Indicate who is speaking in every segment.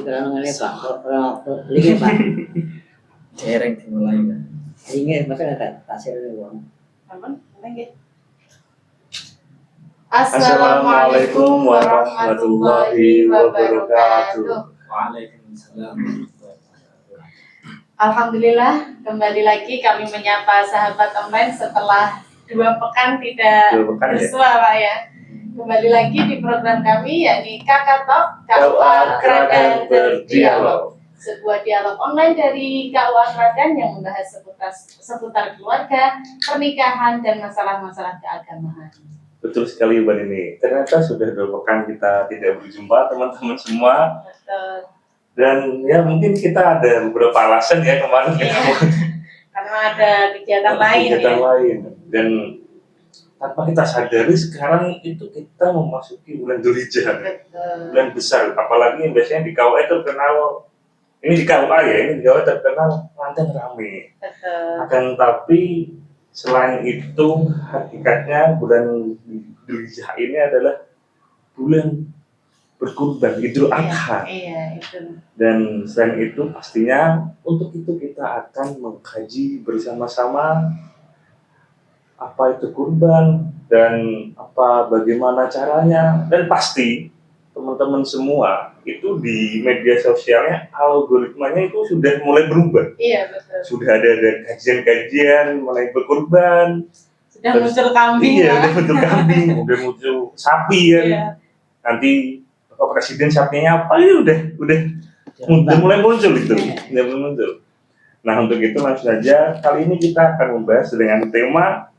Speaker 1: karena ngene Pak. Linge Pak.
Speaker 2: Dereng dimulai kan.
Speaker 1: Linge masa ada tasir wong.
Speaker 3: Aman, nggih. Assalamualaikum warahmatullahi wabarakatuh.
Speaker 2: Waalaikumsalam.
Speaker 3: Alhamdulillah, kembali lagi kami menyapa sahabat online setelah 2 pekan tidak bersua Pak ya. Kembali lagi di program kami yakni Kakak Talk, KUA Kragan Berdialog. Sebuah dialog online dari KUA Kragan yang membahas seputar keluarga, pernikahan, dan masalah-masalah keagamaan.
Speaker 4: Betul sekali Mbak Nini. Ternyata sudah 2 pekan kita tidak berjumpa teman-teman semua.
Speaker 3: Betul.
Speaker 4: Dan ya mungkin kita ada beberapa alasan ya kemarin kita
Speaker 3: karena ada kegiatan lain.
Speaker 4: Lain. Dan tanpa kita sadari sekarang itu kita memasuki bulan Dzulhijjah. Bulan besar. Apalagi biasanya di KUA terkenal, ini di KUA ya, ini di KUA terkenal mantan rame.
Speaker 3: Betul.
Speaker 4: Akan tapi selain itu, hakikatnya bulan Dzulhijjah ini adalah bulan berkurban, Idul Adha.
Speaker 3: Iya, itu.
Speaker 4: Dan selain itu pastinya untuk itu kita akan mengkaji bersama-sama apa itu kurban dan bagaimana caranya, dan pasti teman-teman semua itu di media sosialnya algoritmanya itu sudah mulai berubah.
Speaker 3: Iya, betul.
Speaker 4: Sudah ada kajian-kajian mengenai berkurban.
Speaker 3: Sudah muncul kambing.
Speaker 4: Iya, udah muncul kambing, udah muncul sapi kan.
Speaker 3: Iya.
Speaker 4: Nanti Bapak Presiden sapinya apa? Ya udah mulai muncul itu. Udah mulai muncul. Nah, untuk itu langsung saja kali ini kita akan membahas dengan tema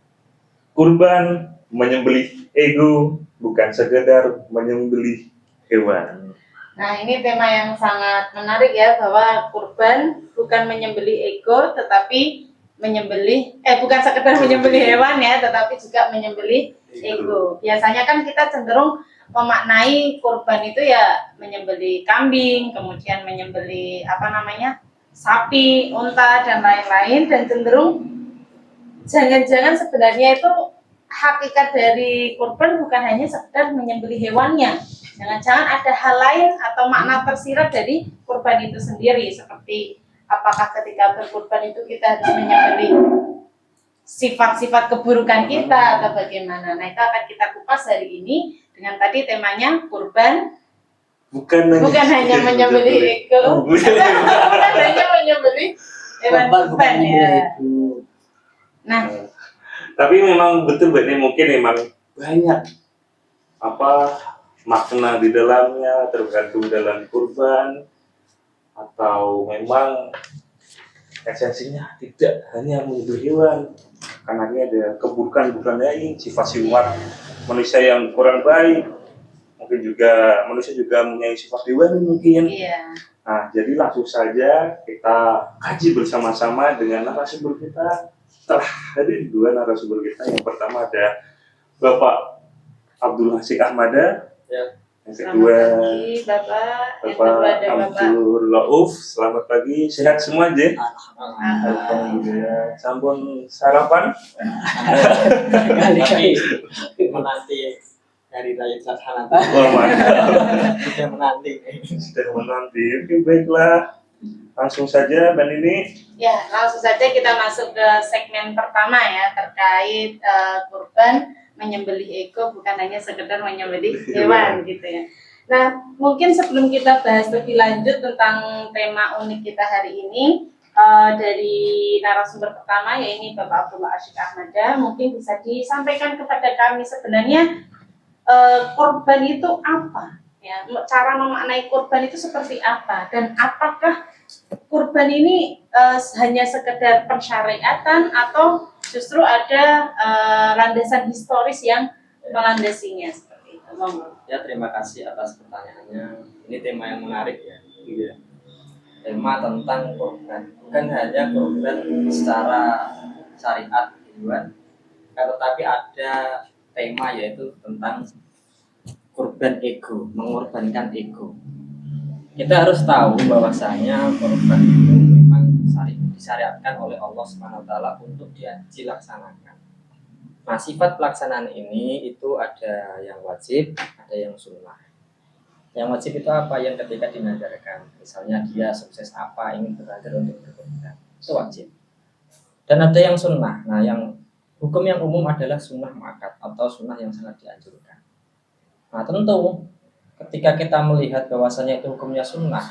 Speaker 4: kurban menyembelih ego, bukan sekedar menyembelih hewan.
Speaker 3: Nah, ini tema yang sangat menarik ya, bahwa kurban bukan menyembelih ego, tetapi bukan sekedar menyembelih hewan ya, tetapi juga menyembelih ego. Biasanya kan kita cenderung memaknai kurban itu ya menyembelih kambing, kemudian menyembelih sapi, unta, dan lain-lain, dan cenderung jangan-jangan sebenarnya itu hakikat dari kurban bukan hanya sekedar menyembelih hewannya. Jangan-jangan ada hal lain atau makna tersirat dari kurban itu sendiri, seperti apakah ketika berkurban itu kita harus menyembelih sifat-sifat keburukan kita atau bagaimana. Nah, itu akan kita kupas hari ini dengan tadi temanya kurban bukan hanya menyembelih ego, bukan hanya menyembelih hewan kurban ya. Nah,
Speaker 4: tapi memang betul ini mungkin memang banyak makna di dalamnya, tergantung dalam kurban, atau memang esensinya tidak hanya menyembelih hewan, karena ini ada keburukan lain, sifat-sifat manusia yang kurang baik, mungkin juga manusia juga mempunyai sifat hewan mungkin.
Speaker 3: iya.
Speaker 4: Nah, jadi langsung saja kita kaji bersama-sama dengan narasumber kita. Telah hadir 2 narasumber kita. Yang pertama ada Bapak Abdul Hasik Ahmada.
Speaker 2: Ya.
Speaker 4: Yang kedua
Speaker 3: Bapak
Speaker 4: Abdul Rauf. Selamat pagi, sehat semua aja?
Speaker 2: Alhamdulillah.
Speaker 4: Sampun sarapan?
Speaker 2: Kali menanti hari raya Idul Adha.
Speaker 4: Wah, mantap.
Speaker 2: Sudah
Speaker 4: menanti. Oke, baiklah. Langsung saja, Mbak Nini.
Speaker 3: Ya, langsung saja kita masuk ke segmen pertama ya, terkait kurban menyembelih ego, bukan hanya sekedar menyembelih hewan gitu ya. Nah, mungkin sebelum kita bahas lebih lanjut tentang tema unik kita hari ini, dari narasumber pertama yaitu Bapak Abdul Hasik Ahmada, mungkin bisa disampaikan kepada kami sebenarnya kurban itu apa? Ya, cara memaknai kurban itu seperti apa, dan apakah kurban ini hanya sekedar pensyariatan atau justru ada landasan historis yang melandasinya seperti itu?
Speaker 2: Ya, terima kasih atas pertanyaannya. Ini tema yang menarik ya. Iya. Tema tentang kurban, bukan hanya kurban secara syariat hewan, tetapi ada tema yaitu tentang kurban ego, mengorbankan ego. Kita harus tahu bahwasanya kurban itu memang disyariatkan oleh Allah Subhanahu wa taala untuk dilaksanakan. Nah, sifat pelaksanaan ini itu ada yang wajib, ada yang sunnah. Yang wajib itu apa? Yang ketika dinadarkan, misalnya dia sukses apa, ingin belajar untuk berkorban, itu wajib. Dan ada yang sunnah. Nah, yang hukum yang umum adalah sunnah muakkad atau sunnah yang sangat dianjurkan. Nah, tentu ketika kita melihat bahwasanya itu hukumnya sunnah,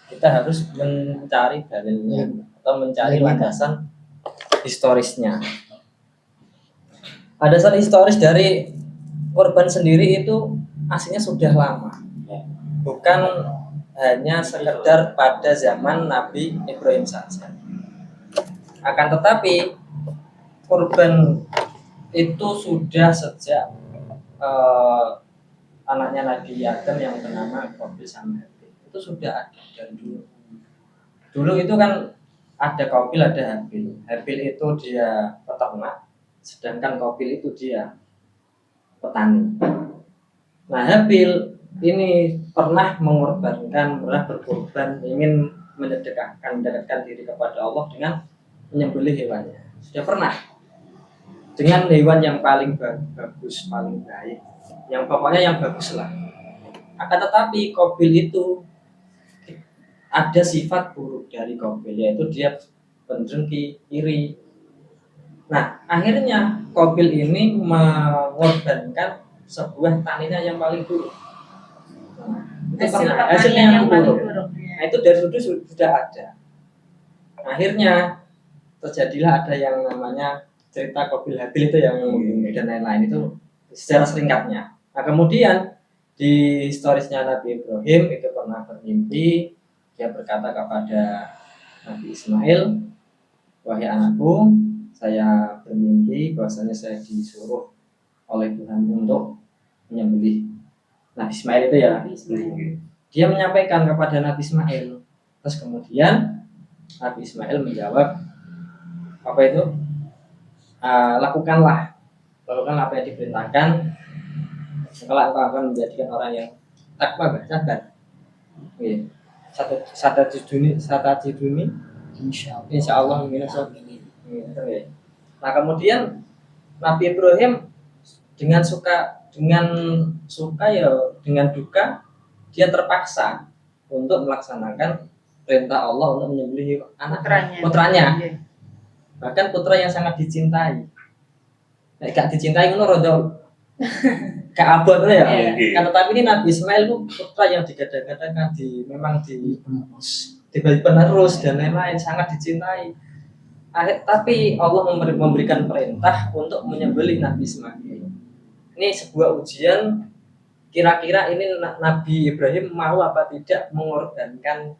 Speaker 2: kita harus mencari dalilnya atau mencari landasan historisnya. Landasan historis dari korban sendiri itu aslinya sudah lama, bukan hanya sekedar pada zaman Nabi Ibrahim saja. Akan tetapi korban itu sudah sejak anaknya Nabi Adam yang bernama Qabil sama Habil itu sudah ada dari dulu. Dulu itu kan ada Qabil ada Habil. Habil itu dia peternak, sedangkan Qabil itu dia petani. Nah, Habil ini pernah mengorbankan, pernah berkorban, ingin mendekatkan diri kepada Allah dengan menyembelih hewannya. Sudah pernah dengan hewan yang paling bagus, paling baik, yang pokoknya yang bagus lah. Akan tetapi Qabil itu ada sifat buruk dari Qabil, yaitu dia pendengki, iri. Nah, akhirnya Qabil ini mengorbankan sebuah taninya yang paling buruk. Nah, itu pernah hasilnya yang buruk. Nah, itu dari dulu sudah ada. Akhirnya terjadilah ada yang namanya cerita Qabil Habil itu yang dan lain-lain itu secara singkatnya. Nah, kemudian di historisnya Nabi Ibrahim itu pernah bermimpi, dia berkata kepada Nabi Ismail, wahai anakku, saya bermimpi bahwasanya saya disuruh oleh Tuhan untuk menyembelih Nabi Ismail itu ya. Dia menyampaikan kepada Nabi Ismail. Terus kemudian Nabi Ismail menjawab, apa itu? Lakukanlah apa yang diperintahkan. Kalau engkau akan menjadikan orang yang takwa, sabar. Sata jiduni, insya Allah Nah, kemudian Nabi Ibrahim dengan duka dia terpaksa untuk melaksanakan perintah Allah untuk menyembelih anak putranya. Bahkan putra yang sangat dicintai. Nek gak dicintai ngono rada gak abot ya. Kan tetapi ini Nabi Ismail itu putra yang digadang-gadangkan memang diberi penerus dan lain-lain, sangat dicintai. Tapi Allah memberikan perintah untuk menyembelih Nabi Ismail. Ini sebuah ujian, kira-kira ini Nabi Ibrahim mau apa tidak mengorbankan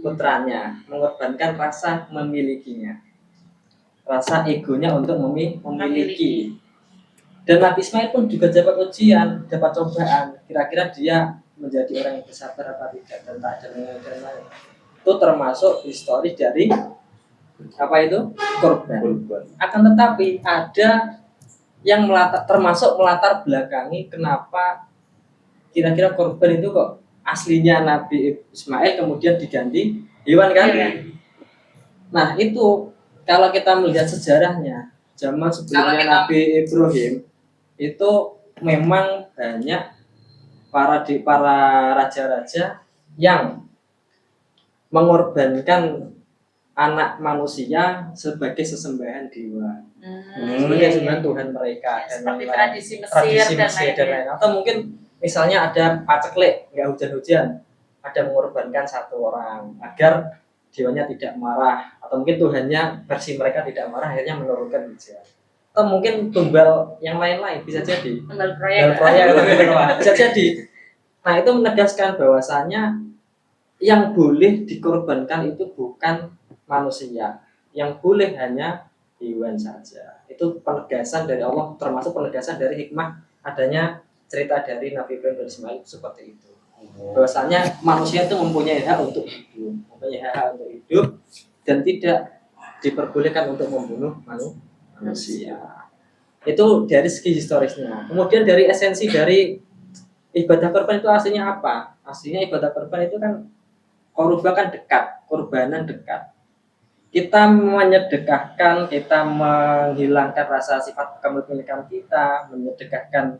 Speaker 2: putranya, mengorbankan rasa memilikinya, rasa egonya untuk memiliki. Dan Nabi Ismail pun juga dapat ujian, dapat cobaan. Kira-kira dia menjadi orang yang bersabar apa tidak dan tak dan lain. Itu termasuk historis dari apa itu korban. Akan tetapi ada yang termasuk melatar belakangi kenapa kira-kira korban itu kok aslinya Nabi Ismail kemudian diganti hewan kan? Nah, itu kalau kita melihat sejarahnya zaman sebelumnya Nabi Ibrahim itu memang banyak para raja-raja yang mengorbankan anak manusia sebagai sesembahan dewa, sebagai sesembahan Tuhan mereka, dan
Speaker 3: seperti
Speaker 2: lain-lain.
Speaker 3: tradisi Mesir dan
Speaker 2: lain. Atau mungkin misalnya ada paceklik, nggak hujan-hujan, ada mengorbankan satu orang agar dewanya tidak marah, atau mungkin Tuhannya versi mereka tidak marah, akhirnya menurunkan hujan. Atau mungkin tumbal yang lain-lain, bisa jadi
Speaker 3: tumbal
Speaker 2: proyek bisa jadi. Nah, itu menegaskan bahwasanya yang boleh dikorbankan itu bukan manusia, yang boleh hanya hewan saja. Itu penegasan dari Allah, termasuk penegasan dari hikmah adanya cerita dari Nabi Ibrahim dan Ismail seperti itu. Bahwasanya manusia itu mempunyai hak untuk hidup, dan tidak diperbolehkan untuk membunuh manusia. Itu dari segi historisnya. Kemudian dari esensi dari ibadah korban itu aslinya apa? Aslinya ibadah korban itu kan korban kan dekat, korbanan dekat. Kita menyedekahkan, kita menghilangkan rasa sifat kepemilikan kita, menyedekahkan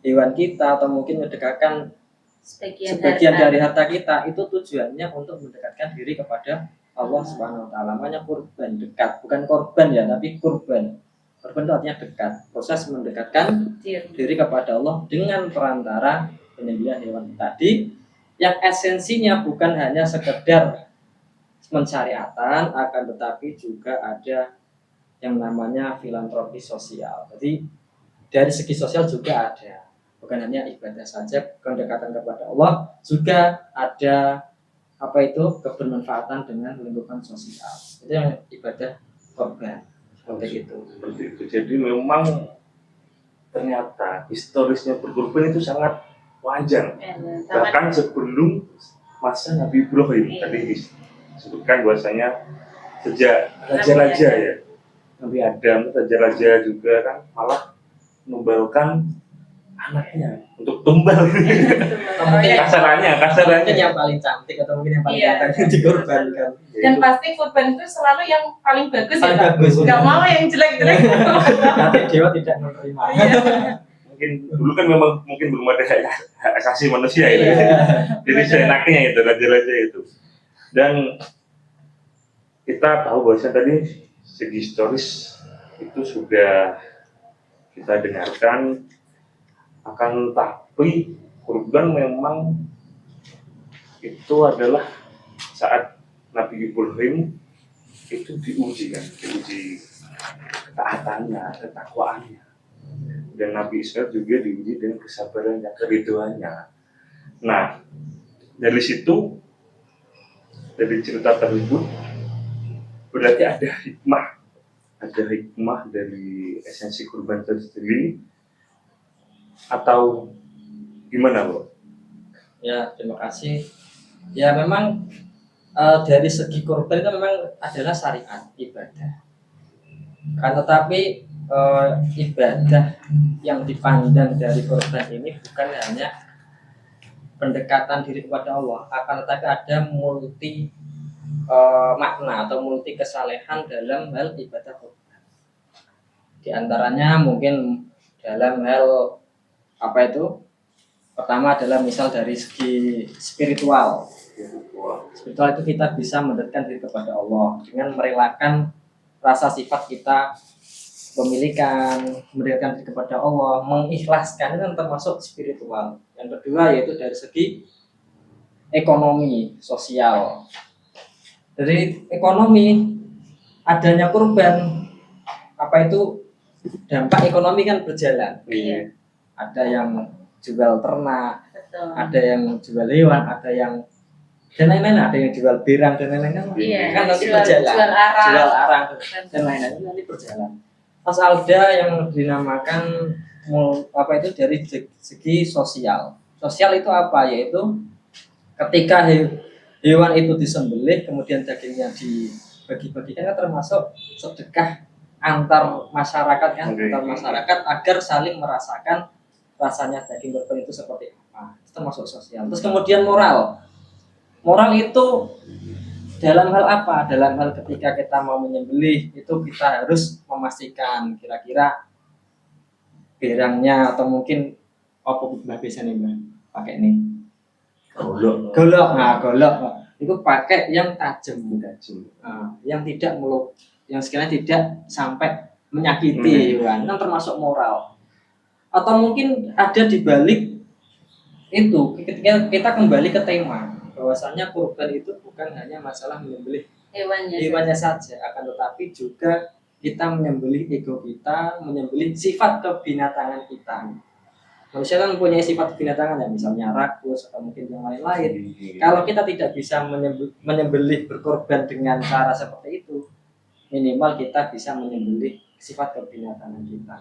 Speaker 2: hewan kita, atau mungkin menyedekahkan sebagian dari harta kita itu tujuannya untuk mendekatkan diri kepada Allah Subhanahu wa taala. Namanya kurban, dekat, bukan korban ya, tapi kurban. Kurban itu artinya dekat, proses mendekatkan diri kepada Allah dengan perantara penyembelihan hewan tadi, yang esensinya bukan hanya sekedar mensyariatkan, akan tetapi juga ada yang namanya filantropi sosial. Jadi dari segi sosial juga ada, bukan hanya ibadah saja, pendekatan kepada Allah, juga ada apa itu kebermanfaatan dengan lingkungan sosial. Itu yang ibadah korban seperti itu.
Speaker 4: Seperti itu. Jadi memang ternyata historisnya berkorban itu sangat panjang. Bahkan sebelum masa Nabi Ibrahim tadi disebutkan bahwasanya sejak raja-raja ya, Nabi Adam, raja-raja juga kan malah menumbalkan anaknya untuk tumbal. Kasarannya
Speaker 2: Mungkin yang paling cantik atau mungkin yang paling ganteng dikorbankan.
Speaker 3: Dan pasti kurban itu selalu yang paling bagus
Speaker 2: Paling
Speaker 3: ya Pak?
Speaker 2: bagus.
Speaker 3: Nggak mau yang jelek-jelek.
Speaker 2: Nanti dewa tidak menerima.
Speaker 4: mungkin dulu kan memang mungkin belum ada hak asasi manusia itu. Jadi seenaknya itu raja-raja itu. Dan kita tahu bahwasanya tadi segi historis itu sudah kita dengarkan, akan tapi kurban memang itu adalah saat Nabi Ibrahim itu diuji ketaatannya, ketakwaannya, dan Nabi Ishak juga diuji dengan kesabarannya, keriduannya. Nah, dari situ, dari cerita tersebut berarti ada hikmah dari esensi kurban tersendiri, atau gimana, Bu?
Speaker 2: Ya, terima kasih. Ya memang dari segi kurban itu memang adalah syariat ibadah. Kan tetapi ibadah yang dipandang dari kurban ini bukan hanya pendekatan diri kepada Allah, akan tetapi ada multi makna atau multi kesalehan dalam hal ibadah kurban. Di antaranya mungkin dalam hal apa itu? Pertama adalah misal dari segi spiritual. Spiritual itu kita bisa mendekatkan diri kepada Allah dengan merelakan rasa sifat kita, pemilikan, mendekatkan diri kepada Allah, mengikhlaskan, itu termasuk spiritual. Yang kedua yaitu dari segi ekonomi, sosial. Dari ekonomi, adanya kurban, apa itu dampak ekonomi kan berjalan.
Speaker 3: Iya.
Speaker 2: Ada yang jual ternak,
Speaker 3: Betul.
Speaker 2: ada yang jual hewan, ada yang dan lain-lain, ada yang jual birang dan lain-lain.
Speaker 3: Iya.
Speaker 2: Kan nanti
Speaker 3: Jual
Speaker 2: berjalan,
Speaker 3: arang.
Speaker 2: dan lain-lain itu nanti berjalan. Mas Alda yang dinamakan apa itu dari segi sosial. Sosial itu apa? Yaitu ketika hewan itu disembelih kemudian dagingnya dibagi-bagikan, kan termasuk sedekah antar masyarakat kan, antar masyarakat agar saling merasakan rasanya daging kurban itu seperti apa. Itu termasuk sosial. Terus kemudian moral itu dalam hal apa? Dalam hal ketika kita mau menyembelih itu kita harus memastikan kira-kira berangnya atau mungkin apa biasanya Mbak pakai nih golok. Nah, golok itu pakai yang tajam, yang tidak yang sekiranya tidak sampai menyakiti, kan termasuk moral. Atau mungkin ada di balik itu ketika kita kembali ke tema bahwasanya kurban itu bukan hanya masalah menyembelih hewannya saja, akan tetapi juga kita menyembelih ego kita, menyembelih sifat kebinatangan kita. Manusia kan mempunyai sifat kebinatangan ya, misalnya rakus atau mungkin yang lain-lain. Kalau kita tidak bisa menyembelih berkorban dengan cara seperti itu, minimal kita bisa menyembelih sifat kebinatangan kita,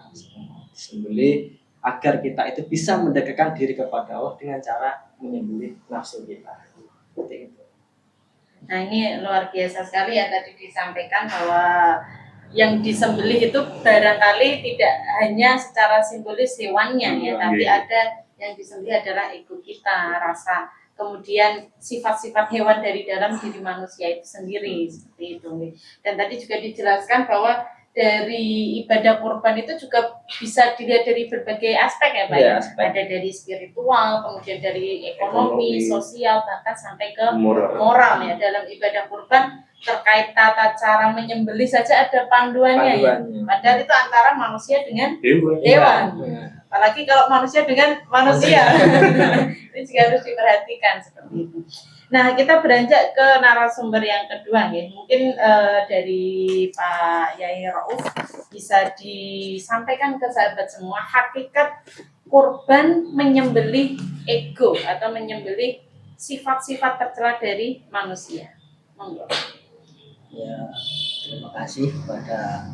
Speaker 2: disembelih agar kita itu bisa mendekatkan diri kepada Allah dengan cara menyembelih nafsu kita. Seperti itu.
Speaker 3: Nah ini luar biasa sekali ya tadi disampaikan bahwa yang disembelih itu barangkali tidak hanya secara simbolis hewannya ya, tapi ada yang disembelih adalah ego kita, rasa, kemudian sifat-sifat hewan dari dalam diri manusia itu sendiri, seperti itu. Dan tadi juga dijelaskan bahwa dari ibadah kurban itu juga bisa dilihat dari berbagai aspek ya Pak
Speaker 2: Iya,
Speaker 3: ya.
Speaker 2: aspek.
Speaker 3: Ada dari spiritual, kemudian dari ekonomi,
Speaker 4: Ekonomi.
Speaker 3: sosial, bahkan sampai ke
Speaker 4: Moral.
Speaker 3: moral ya. Dalam ibadah kurban terkait tata cara menyembelih saja ada panduannya ya.
Speaker 2: Panduannya.
Speaker 3: Padahal itu antara manusia dengan
Speaker 4: Dewa.
Speaker 3: hewan.
Speaker 2: Iya.
Speaker 3: Apalagi kalau manusia dengan manusia. Ini juga harus diperhatikan seperti itu. Nah, kita beranjak ke narasumber yang kedua ya. Mungkin dari Pak Yai Rauf bisa disampaikan ke sahabat semua hakikat kurban menyembelih ego atau menyembelih sifat-sifat tercela dari manusia. Monggo.
Speaker 1: Ya, terima kasih kepada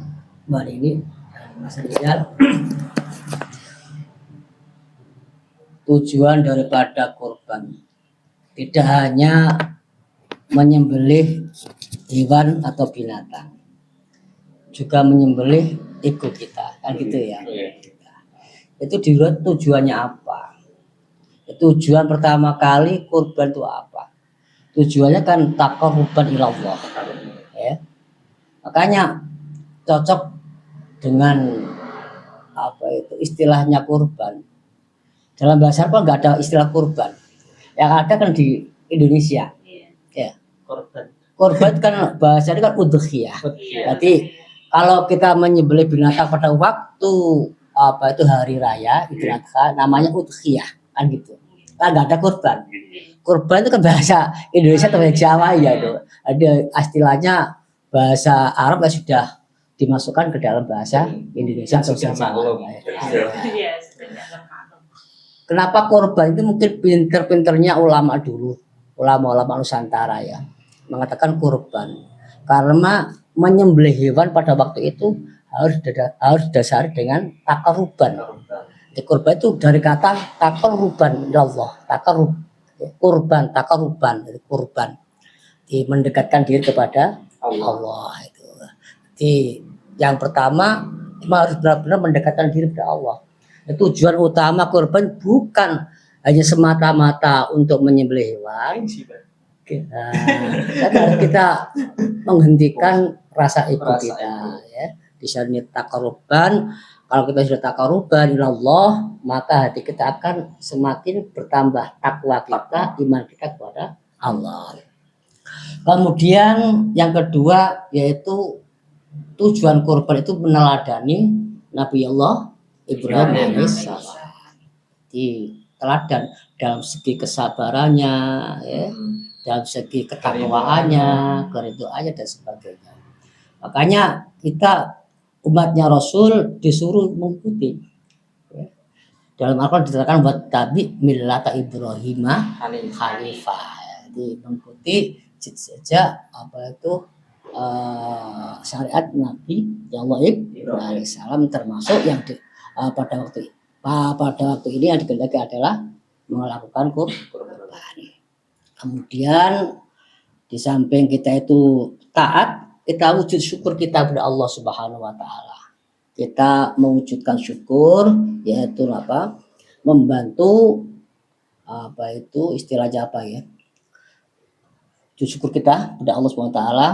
Speaker 1: Mbak Nini dan Mas Rizal. Tujuan daripada kurban tidak hanya menyembelih hewan atau binatang, juga menyembelih ego kita, kan gitu ya. Itu dilihat tujuannya apa. Tujuan pertama kali kurban itu apa? Tujuannya kan taqarruban ilallah. Ya. Makanya cocok dengan apa itu istilahnya kurban. Dalam bahasa Arab nggak ada istilah kurban. Yang ada kan di Indonesia.
Speaker 3: Iya.
Speaker 1: Ya.
Speaker 2: Korban.
Speaker 1: Kurban kan bahasanya kan udhiyah.
Speaker 3: Iya.
Speaker 1: Berarti kalau kita menyembelih binatang pada waktu apa itu hari raya Idul Adha namanya udhiyah kan gitu. Kan nggak ada kurban. Kurban itu kan bahasa Indonesia atau bahasa Jawa ya itu. Ada istilahnya bahasa Arab yang sudah dimasukkan ke dalam bahasa Indonesia atau bahasa Jawa.
Speaker 3: Iya, sebenarnya.
Speaker 1: Kenapa korban itu mungkin pinter-pinternya ulama dulu, ulama-ulama Nusantara ya, mengatakan korban karena menyembelih hewan pada waktu itu harus dasar dengan taqarruban. Korban itu dari kata taqarruban Allah, kurban, taqarruban, kurban, mendekatkan diri kepada Allah itu. Jadi yang pertama harus benar-benar mendekatkan diri kepada Allah. Tujuan utama kurban bukan hanya semata-mata untuk menyembelih hewan. Kita menghentikan rasa ego kita ya. Di sini taqarruban, kalau kita sudah taqarruban ilallah, maka hati kita akan semakin bertambah takwa kita, iman kita kepada Allah. Kemudian yang kedua yaitu tujuan kurban itu meneladani Nabi Allah Ibrahim alaihissalam. Di teladan dalam segi kesabarannya, ya, dalam segi ketakwaannya, keriduannya dan sebagainya. Makanya kita umatnya Rasul disuruh mengikuti. Ya. Dalam Al-Quran dikatakan buat tabi millata Ibrahim Hanifah. Jadi mengikuti saja apa itu syariat Nabi Allah Ibrahim alaihissalam termasuk yang pada waktu ini yang dikehendaki adalah melakukan kurban. Kemudian di samping kita itu taat, kita wujud syukur kita kepada Allah Subhanahu wa taala. Kita mewujudkan syukur yaitu apa? Membantu apa itu istilahnya apa ya? Wujud syukur kita kepada Allah Subhanahu wa taala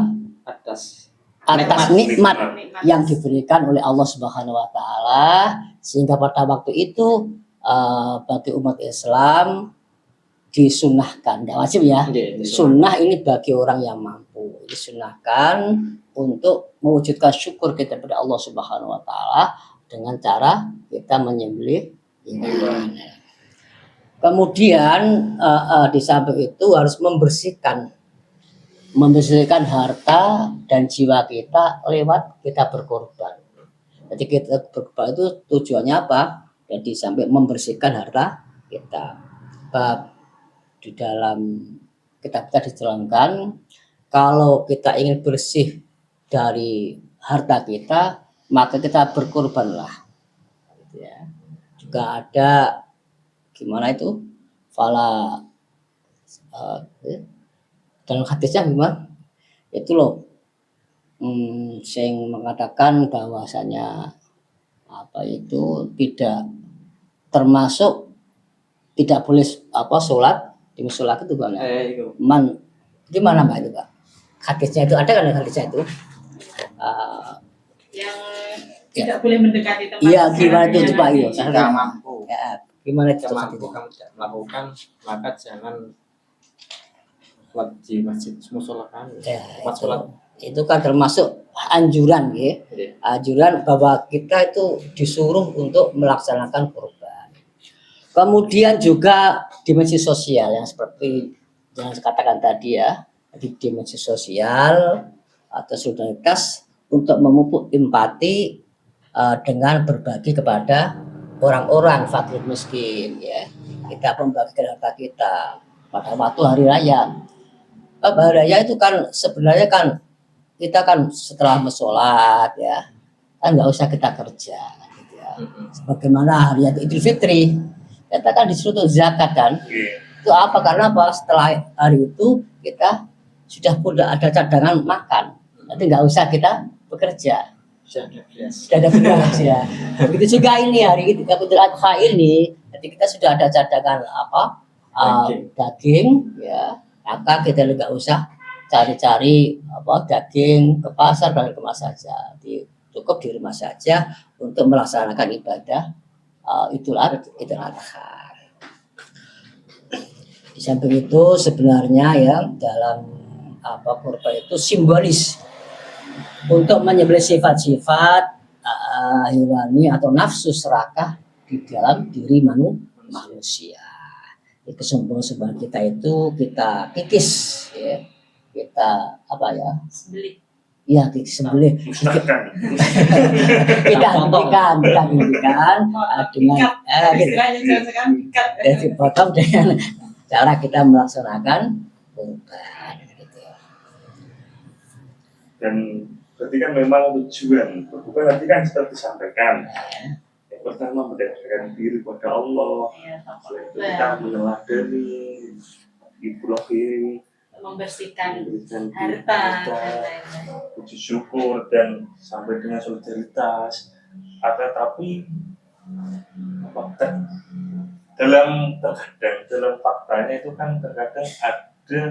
Speaker 1: atas nikmat yang diberikan oleh Allah Subhanahu wa taala sehingga pada waktu itu bagi umat Islam disunahkan, tidak wajib ya. Sunnah ini bagi orang yang mampu disunahkan untuk mewujudkan syukur kita kepada Allah Subhanahu wa taala dengan cara kita menyembelih hewan. Kemudian di samping itu harus membersihkan harta dan jiwa kita lewat kita berkorban. Jadi kita berkorban itu tujuannya apa? Jadi sampai membersihkan harta kita. Bab di dalam kitab kita diterangkan kalau kita ingin bersih dari harta kita maka kita berkorbanlah. Ya. Juga ada gimana itu? Fala dalam hadisnya gimana? Itu loh yang mengatakan bahwasanya apa itu tidak termasuk tidak boleh apa sholat di musola itu bang gimana mbak itu pak? Hadisnya itu ada kan hadisnya itu?
Speaker 3: Yang tidak boleh mendekati tempat.
Speaker 1: Iya, gimana itu coba yuk?
Speaker 2: Jika mampu,
Speaker 1: Ya, gimana itu?
Speaker 2: jika mampu kamu tidak melakukan, maka jangan sholat di masjid musola kami.
Speaker 1: Ya,
Speaker 2: Tempat sholat.
Speaker 1: itu kan termasuk anjuran ya.
Speaker 2: Iya.
Speaker 1: Anjuran bahwa kita itu disuruh untuk melaksanakan kurban. Kemudian juga dimensi sosial yang seperti yang saya katakan tadi ya, di dimensi sosial atau solidaritas untuk memupuk empati dengan berbagi kepada orang-orang fakir miskin ya. Kita membagikan harta kita pada waktu hari raya. Hari raya itu kan sebenarnya kan kita kan setelah sholat ya, kan nggak usah kita kerja gitu ya. Sebagaimana hari Idul Fitri, kita kan disuruh untuk zakat kan. Itu apa? Karena apa? Setelah hari itu kita sudah ada cadangan makan, nanti nggak usah kita bekerja. Sudah ada beras ya. Begitu juga ini hari Idul Adha ini, jadi kita sudah ada cadangan apa? Daging ya. Maka kita nggak usah cari-cari apa daging ke pasar dan kemas saja. Cukup di rumah saja untuk melaksanakan ibadah Idul Adha. Di samping itu sebenarnya ya dalam kurban itu simbolis untuk menyembelih sifat-sifat hewani atau nafsu serakah di dalam diri manusia. Kesombongan kita itu kita kikis ya. Kita apa ya?
Speaker 3: Sembelih.
Speaker 1: Iya, disembelih. Kita hentikan dengan
Speaker 3: istilahnya jangan sekarang dikat.
Speaker 1: dipotong dengan cara kita melaksanakan kurban gitu.
Speaker 4: Dan berarti kan memang tujuan bukan nanti kan seperti disampaikan yang pertama mendekatkan diri kepada Allah, setelah itu kita meneladani Ibrahim,
Speaker 3: membersihkan
Speaker 4: memberikan
Speaker 3: harta dan lain-lain.
Speaker 4: puji syukur dan sampai dengan solidaritas. Tapi dalam faktanya itu kan terkadang ada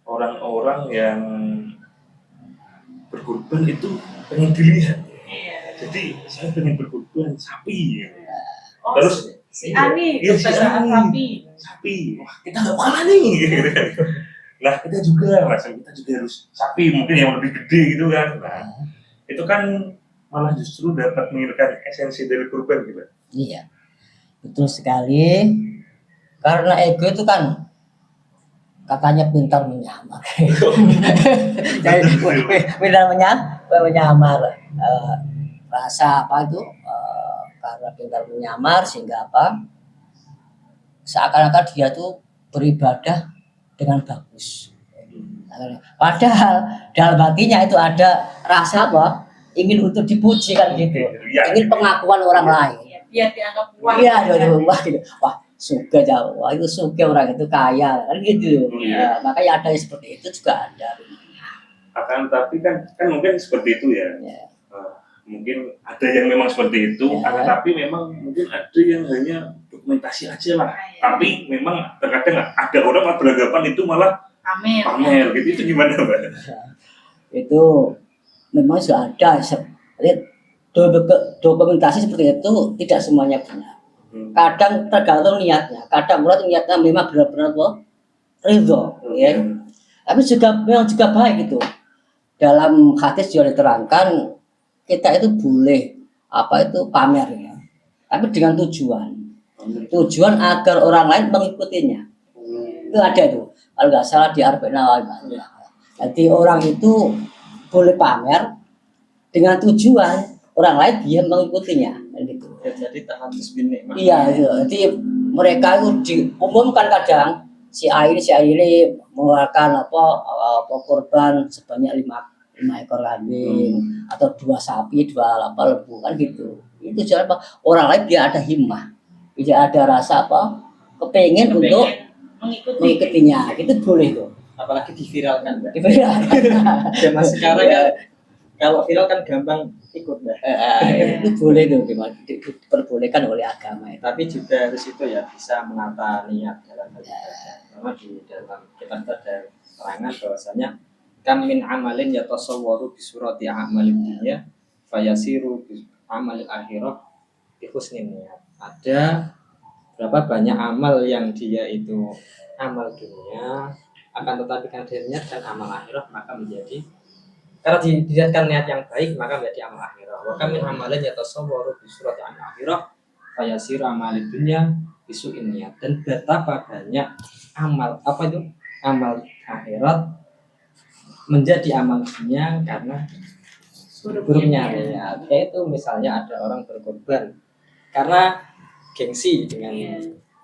Speaker 4: orang-orang yang berkorban itu pengen dilihat. Jadi saya pengen berkorban sapi. Terus
Speaker 3: si Ani
Speaker 4: sapi. Wah, kita nggak kalah nih. Nah kita juga harus sapi mungkin yang lebih gede gitu kan. Nah itu kan malah justru dapat menghilangkan esensi dari kurban gitu.
Speaker 1: Iya, betul sekali. Karena ego itu kan katanya pintar menyamar. Jadi pintar menyamar rasa apa itu karena pintar menyamar sehingga apa seakan-akan dia tuh beribadah dengan bagus. Padahal dalam hatinya itu ada rasa apa? Ingin untuk dipuji kan gitu. Ingin pengakuan orang lain.
Speaker 3: Biar dianggap wah.
Speaker 1: Iya, wah gitu. Wah, suka jauh. Wah, itu suka orang itu kaya kan gitu. Ya, makanya ada yang seperti itu juga ada.
Speaker 4: Akan tapi kan mungkin seperti itu ya. Mungkin ada yang memang seperti itu, tapi memang mungkin ada yang hanya dokumentasi aja lah. Tapi memang terkadang ada orang beranggapan itu malah pamer gitu. Itu gimana, Mbak?
Speaker 1: Itu memang sudah ada dokumentasi seperti itu, tidak semuanya benar. Kadang tergantung niatnya. Kadang orang niatnya memang benar-benar ridho, ya. Tapi memang juga baik itu. Dalam hadis juga diterangkan kita itu boleh pamer ya. Tapi dengan tujuan agar orang lain mengikutinya. Itu ada itu. Kalau nggak salah di Arba'in Nawawiyah. Jadi orang itu boleh pamer dengan tujuan orang lain dia mengikutinya gitu.
Speaker 2: Jadi tak habis binik.
Speaker 1: Iya, gitu. Jadi mereka itu diumumkan kadang si A ini mengeluarkan kurban sebanyak 5 ekor kambing atau 2 sapi, 2 lembu kan gitu. Itu jangan orang lain dia ada himmah, dia ada rasa kepengen untuk mengikutinya. Itu boleh tuh.
Speaker 2: Apalagi diviralkan.
Speaker 1: Zaman
Speaker 2: sekarang kan kalau viral kan gampang ikut Mbak.
Speaker 1: Itu boleh tuh, diperbolehkan oleh agama itu.
Speaker 2: Tapi juga harus itu ya bisa menata niat dalam beribadah. Karena di dalam kitab ada keterangan bahwasanya kan min amalin yatasawwaru bi surati a'malid dunya fayasiru amal akhirah bi husnin niat. Ada berapa banyak amal yang dia itu amal dunia, akan tetapi kan dia niat dan amal akhirah maka menjadi, karena dilihatkan niat yang baik maka menjadi amal akhirah. Wa kam min amalin yatasawwaru bi surati an akhirah fayasiru amal dunya bisuin niat. Dan betapa banyak amal apa itu amal akhirat menjadi amal dunia karena buruknya niat. Yaitu misalnya ada orang berkorban karena gengsi dengan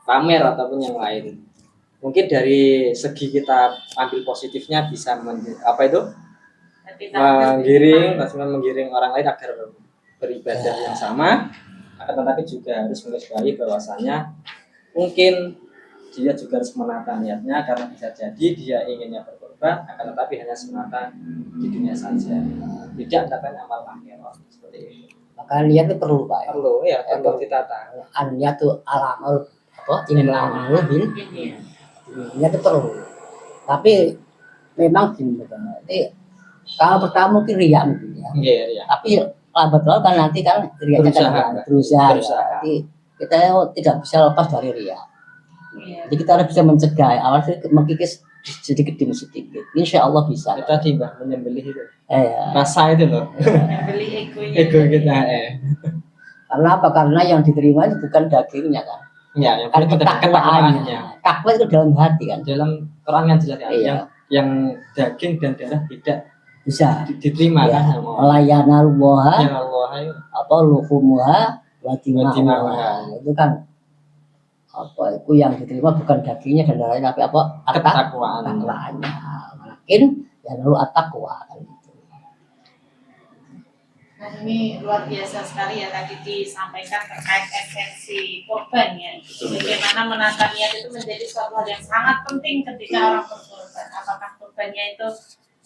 Speaker 2: pamer ataupun yang lain. Mungkin dari segi kita ambil positifnya bisa menggiring orang lain agar beribadah yang sama, akan tetapi juga harus mengetahui bahwasanya mungkin dia juga harus menata niatnya, karena bisa jadi dia inginnya berkorban akan tetapi hanya semata di dunia saja, tidak mendapatkan amal akhirat seperti itu.
Speaker 1: Maka niat itu perlu Pak.
Speaker 2: Perlu ya, perlu ditata.
Speaker 1: Niat itu alamal apa? Innamal bil niat itu perlu. Tapi memang gini berarti kalau pertama mungkin riya mungkin ya.
Speaker 2: Iya, iya.
Speaker 1: Tapi lambat laun kan nanti kan riyanya kan berusaha. Jadi kita tidak bisa lepas dari riya. Jadi kita harus bisa mencegah. Awalnya mengikis sedikit demi sedikit. Insya Allah bisa.
Speaker 2: Kita tiba menyembelih itu.
Speaker 1: Ya.
Speaker 2: Rasa itu loh.
Speaker 3: Beli
Speaker 2: Ego kita.
Speaker 1: Karena apa? Karena yang diterima itu bukan dagingnya kan.
Speaker 2: Ya, yang
Speaker 1: Kan
Speaker 2: penting
Speaker 1: ketakwaannya. Takwa itu dalam hati kan.
Speaker 2: Dalam Quran yang jelas ya.
Speaker 1: Iya.
Speaker 2: Yang daging dan darah tidak
Speaker 1: Bisa.
Speaker 2: diterima
Speaker 1: Ya.
Speaker 2: kan.
Speaker 1: Layanal woha
Speaker 2: Ya Allah itu.
Speaker 1: apa luhumuha
Speaker 2: Watimauha.
Speaker 1: watimauha. Itu kan apa itu yang diterima bukan dagingnya dan darahnya tapi apa?
Speaker 2: Ketakwaan.
Speaker 1: Takwaannya. Mungkin ya lalu at-taqwa kan gitu.
Speaker 3: Nah, ini luar biasa sekali ya tadi disampaikan terkait esensi korban ya. Bagaimana menata niat itu menjadi suatu hal yang sangat penting ketika orang berkorban. Apakah korbannya itu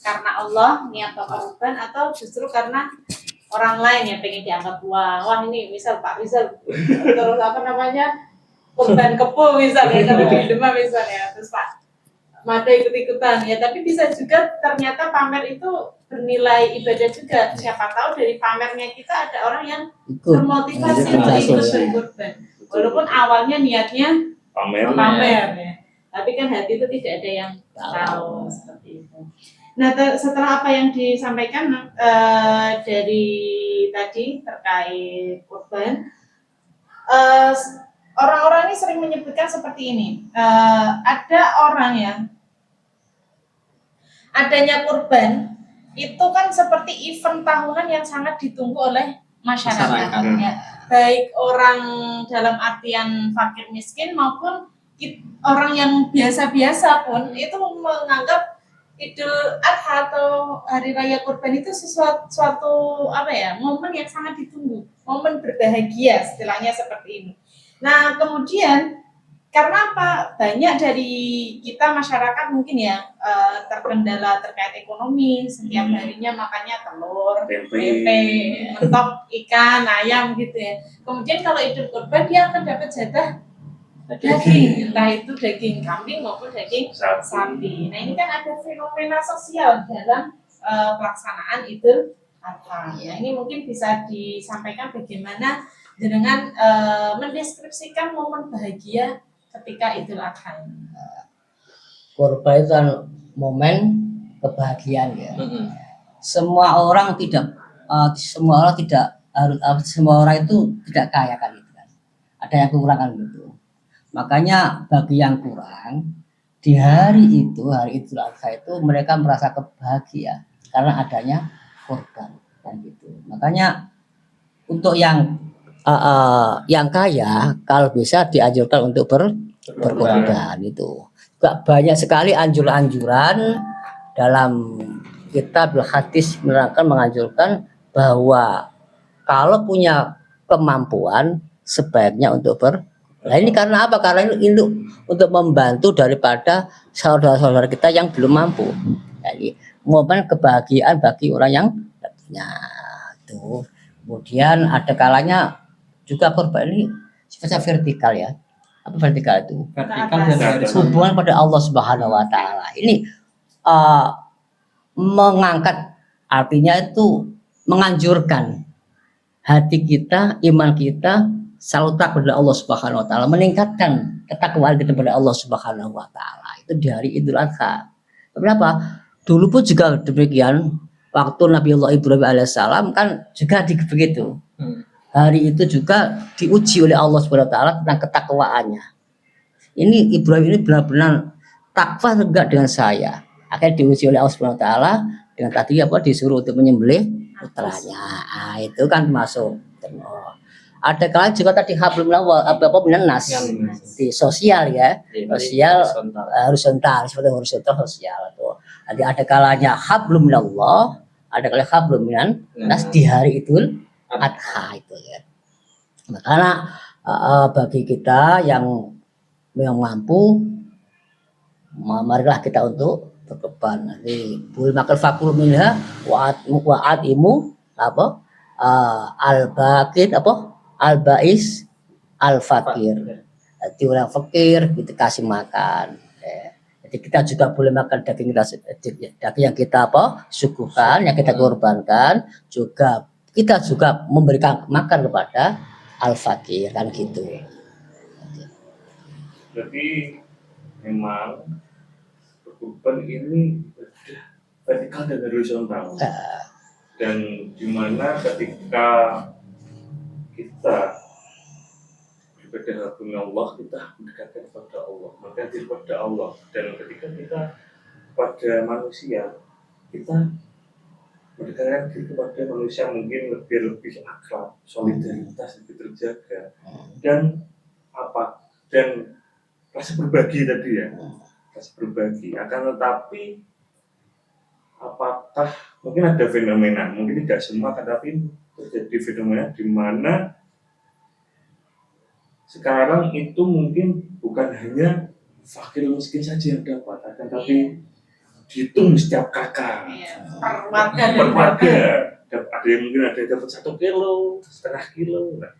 Speaker 3: karena Allah niat korban atau justru karena orang lain yang pengen dianggap wah ini misal Pak Rizal terus apa namanya korban kepo misalnya kalau di Demak misalnya terus Pak Mada ikut-ikutan ya, tapi bisa juga ternyata pamer itu bernilai ibadah juga. Siapa tahu dari pamernya kita ada orang yang termotivasi untuk ikut berkorban. Walaupun awalnya niatnya pamer ya. Tapi kan hati itu tidak ada yang tahu seperti itu. Nah, setelah apa yang disampaikan dari tadi terkait korban, orang-orang ini sering menyebutkan seperti ini. Ada orang yang adanya kurban itu kan seperti event tahunan yang sangat ditunggu oleh masyarakat. Ya. Baik orang dalam artian fakir miskin maupun orang yang biasa-biasa pun itu menganggap Idul Adha atau Hari Raya Kurban itu suatu apa ya, momen yang sangat ditunggu, momen berbahagia istilahnya seperti ini. Nah, kemudian karena apa? Banyak dari kita masyarakat mungkin ya terkendala terkait ekonomi, setiap harinya makannya telur, tempe, mentok, ikan, ayam gitu ya. Kemudian kalau Idul Kurban dia akan dapat jatah daging, entah itu daging kambing maupun daging sapi. Nah, ini kan ada fenomena sosial dalam pelaksanaan Idul Adha. Ya, ini mungkin bisa disampaikan bagaimana dengan mendeskripsikan momen bahagia ketika Idul Adha.
Speaker 1: Kurban itu kan momen kebahagiaan ya. Semua orang tidak harus semua orang itu tidak kaya kan itu kan. Ada yang kekurangan gitu. Makanya bagi yang kurang di hari Idul Adha itu mereka merasa kebahagiaan karena adanya kurban kan gitu. Makanya untuk yang kaya kalau bisa dianjurkan untuk berkorban itu. Juga banyak sekali anjuran-anjuran dalam kitab hadis menganjurkan bahwa kalau punya kemampuan sebaiknya untuk Nah ini karena apa? Karena ini untuk membantu daripada saudara-saudara kita yang belum mampu. Jadi momen kebahagiaan bagi orang yang tidak punya itu. Kemudian ada kalanya juga korban ini sifatnya vertikal ya. Apa vertikal itu?
Speaker 2: Vertikal dan
Speaker 1: hubungan pada Allah Subhanahu Wa Taala. Ini mengangkat artinya itu menganjurkan hati kita, iman kita selalu takut kepada Allah Subhanahu wa taala, meningkatkan ketakwaan kita kepada Allah Subhanahu wa taala. Itu di hari Idul Adha. Kenapa? Dulu pun juga demikian. Waktu Nabi Allah Ibrahim alaihissalam kan juga begitu. Hari itu juga diuji oleh Allah Subhanahu wa taala tentang ketakwaannya. Ini Ibrahim ini benar-benar takwa enggak dengan saya. Akhirnya diuji oleh Allah Subhanahu wa taala dengan tadi apa disuruh untuk menyembelih putranya. Ah, itu kan masuk. Ada kala juga tadi hablum apa minan nas di sosial ya, sosial horizontal seperti horizontal sosial itu. Jadi ada kalanya hablum minallah, ada kalanya hablum minan nas di hari Idul Adha itu ya. Makanya bagi kita yang mampu, marilah kita untuk berkorban. Jadi bul makal fakul minha wa'at imu apa al-baqid apa al-bais al-fakir. Jadi orang fakir kita kasih makan. Jadi kita juga boleh makan daging yang kita apa suguhkan, yang kita korbankan, juga kita juga memberikan makan kepada al-fakir kan gitu.
Speaker 4: Jadi memang berkorban ini vertikal dan horizontal. Dan dimana ketika kita beribadah kepada Allah, kita mendekatkan kepada Allah, mendekati kepada Allah. Dan ketika kita pada manusia, kita mendekatkan diri kepada manusia mungkin lebih akrab, solidaritas lebih terjaga, dan rasa berbagi tadi ya, rasa berbagi. Akan tetapi apakah mungkin ada fenomena, mungkin tidak semua, tetapi terjadi fenomena di mana sekarang itu mungkin bukan hanya fakir miskin saja yang dapat, tapi dihitung setiap kakak, per warga. Ada yang mungkin ada yang dapat 1 kilo, setengah kilo. Nah,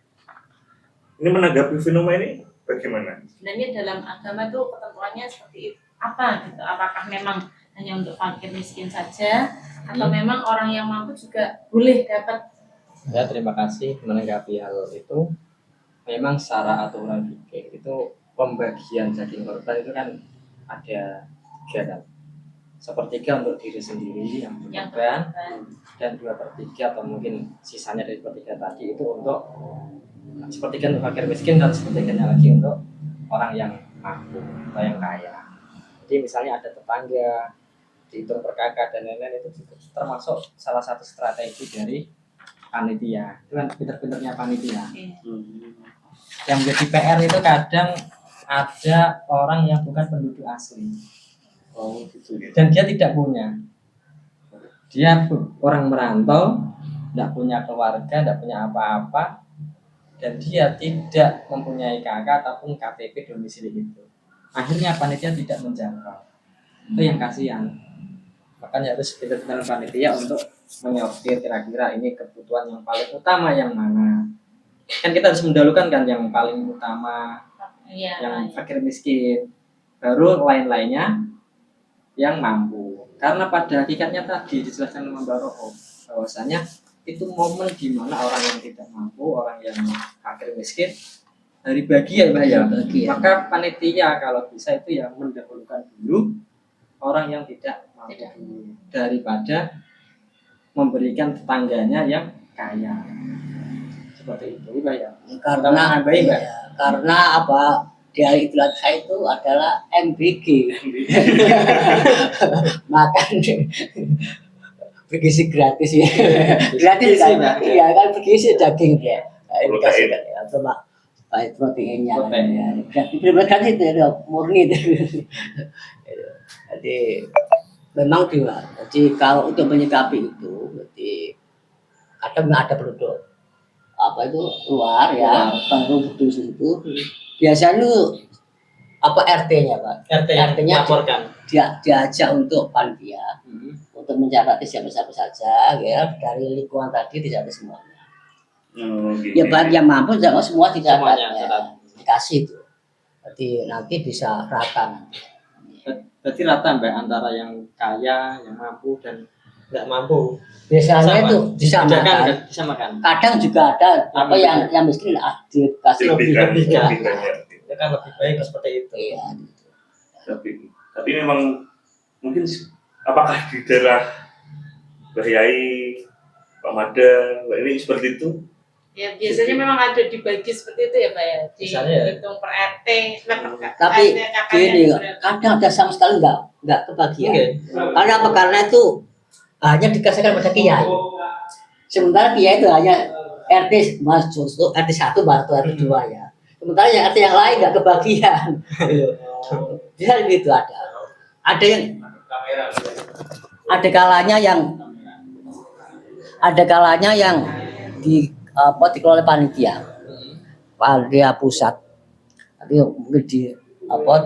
Speaker 4: ini menanggapi fenomena ini bagaimana?
Speaker 3: Sebenarnya dalam agama itu ketentuannya seperti apa gitu? Apakah memang hanya untuk fakir miskin saja, atau memang orang yang mampu juga boleh dapat?
Speaker 2: Ya, terima kasih menanggapi hal itu. Memang secara aturan fikih itu pembagian daging korban itu kan ada 3 kan. 1/3 untuk diri sendiri yang berkorban, dan 2/3 atau mungkin sisanya dari 2/3 tadi itu untuk 1/3 untuk fakir miskin dan 1/3 lagi untuk orang yang mampu atau yang kaya. Jadi misalnya ada tetangga, dihitung per kakak dan lain-lain, itu juga termasuk salah satu strategi dari panitia. Itu kan pinter-pinternya panitia. Yang menjadi PR itu kadang ada orang yang bukan penduduk asli. Dan dia tidak punya. Dia orang merantau, tidak punya keluarga, tidak punya apa-apa, dan dia tidak mempunyai kakak ataupun KTP domisili itu. Akhirnya panitia tidak menjangkau. Itu yang kasihan. Makanya harus pintar-pintar panitia untuk menyortir kira-kira ini kebutuhan yang paling utama yang mana. Kan kita harus mendahulukan kan yang paling utama, yang fakir miskin, baru lain-lainnya yang mampu. Karena pada hakikatnya tadi dijelaskan oleh Mbak Roho bahwasanya itu momen di mana orang yang tidak mampu, orang yang fakir miskin hari bagi ya Mbak ya. Maka panitia kalau bisa itu ya mendahulukan dulu orang yang tidak mampu daripada memberikan tetangganya yang kaya. Seperti itu Mbak ya.
Speaker 1: Karena apa? Di hari Idul Adha itu adalah MBG. Makan bergizi gratis ya. Gratis kan? Iya kan bergizi daging ya. Dikasih apa baik proteinnya. Gratis itu ya, murni itu. Jadi memang juga. Jadi kalau untuk menyikapi itu, berarti kadang nggak ada penduduk apa itu luar ya, baru butuh itu. Biasanya apa RT-nya Pak? RT-nya diajak untuk panitia untuk mencatat siapa-siapa saja ya dari lingkungan tadi dicatat semuanya. Ya bagi yang mampu jangan semua dicatat ya, dikasih itu. Jadi nanti bisa rata nanti.
Speaker 2: Berarti rata Mbak antara yang kaya, yang mampu dan nggak mampu.
Speaker 1: Biasanya
Speaker 2: Sama.
Speaker 1: itu
Speaker 2: Disamakan
Speaker 1: disamakan.
Speaker 2: kan? Disamakan.
Speaker 1: Kadang juga ada apa yang miskin dikasih lebih
Speaker 4: Lebih
Speaker 1: lebih ya.
Speaker 4: banyak.
Speaker 2: Itu kan lebih baik seperti itu.
Speaker 1: Iya.
Speaker 4: Tapi memang mungkin apakah di daerah Bahyai, Pak Mada, Mbak ini seperti itu?
Speaker 3: Ya biasanya memang ada dibagi seperti itu ya Pak ya.
Speaker 2: Misalnya ya.
Speaker 3: Dihitung per RT.
Speaker 1: Tapi gini, kadang ada sama sekali nggak kebagian.
Speaker 2: Oke.
Speaker 1: Karena apa? Karena itu hanya dikasihkan pada kiai. Sementara kiai itu hanya RT masuk RT 1 atau RT 2 ya. Sementara yang RT yang lain nggak kebagian. Bisa gitu ada. Ada yang ada kalanya yang dikelola panitia pusat. Tapi mungkin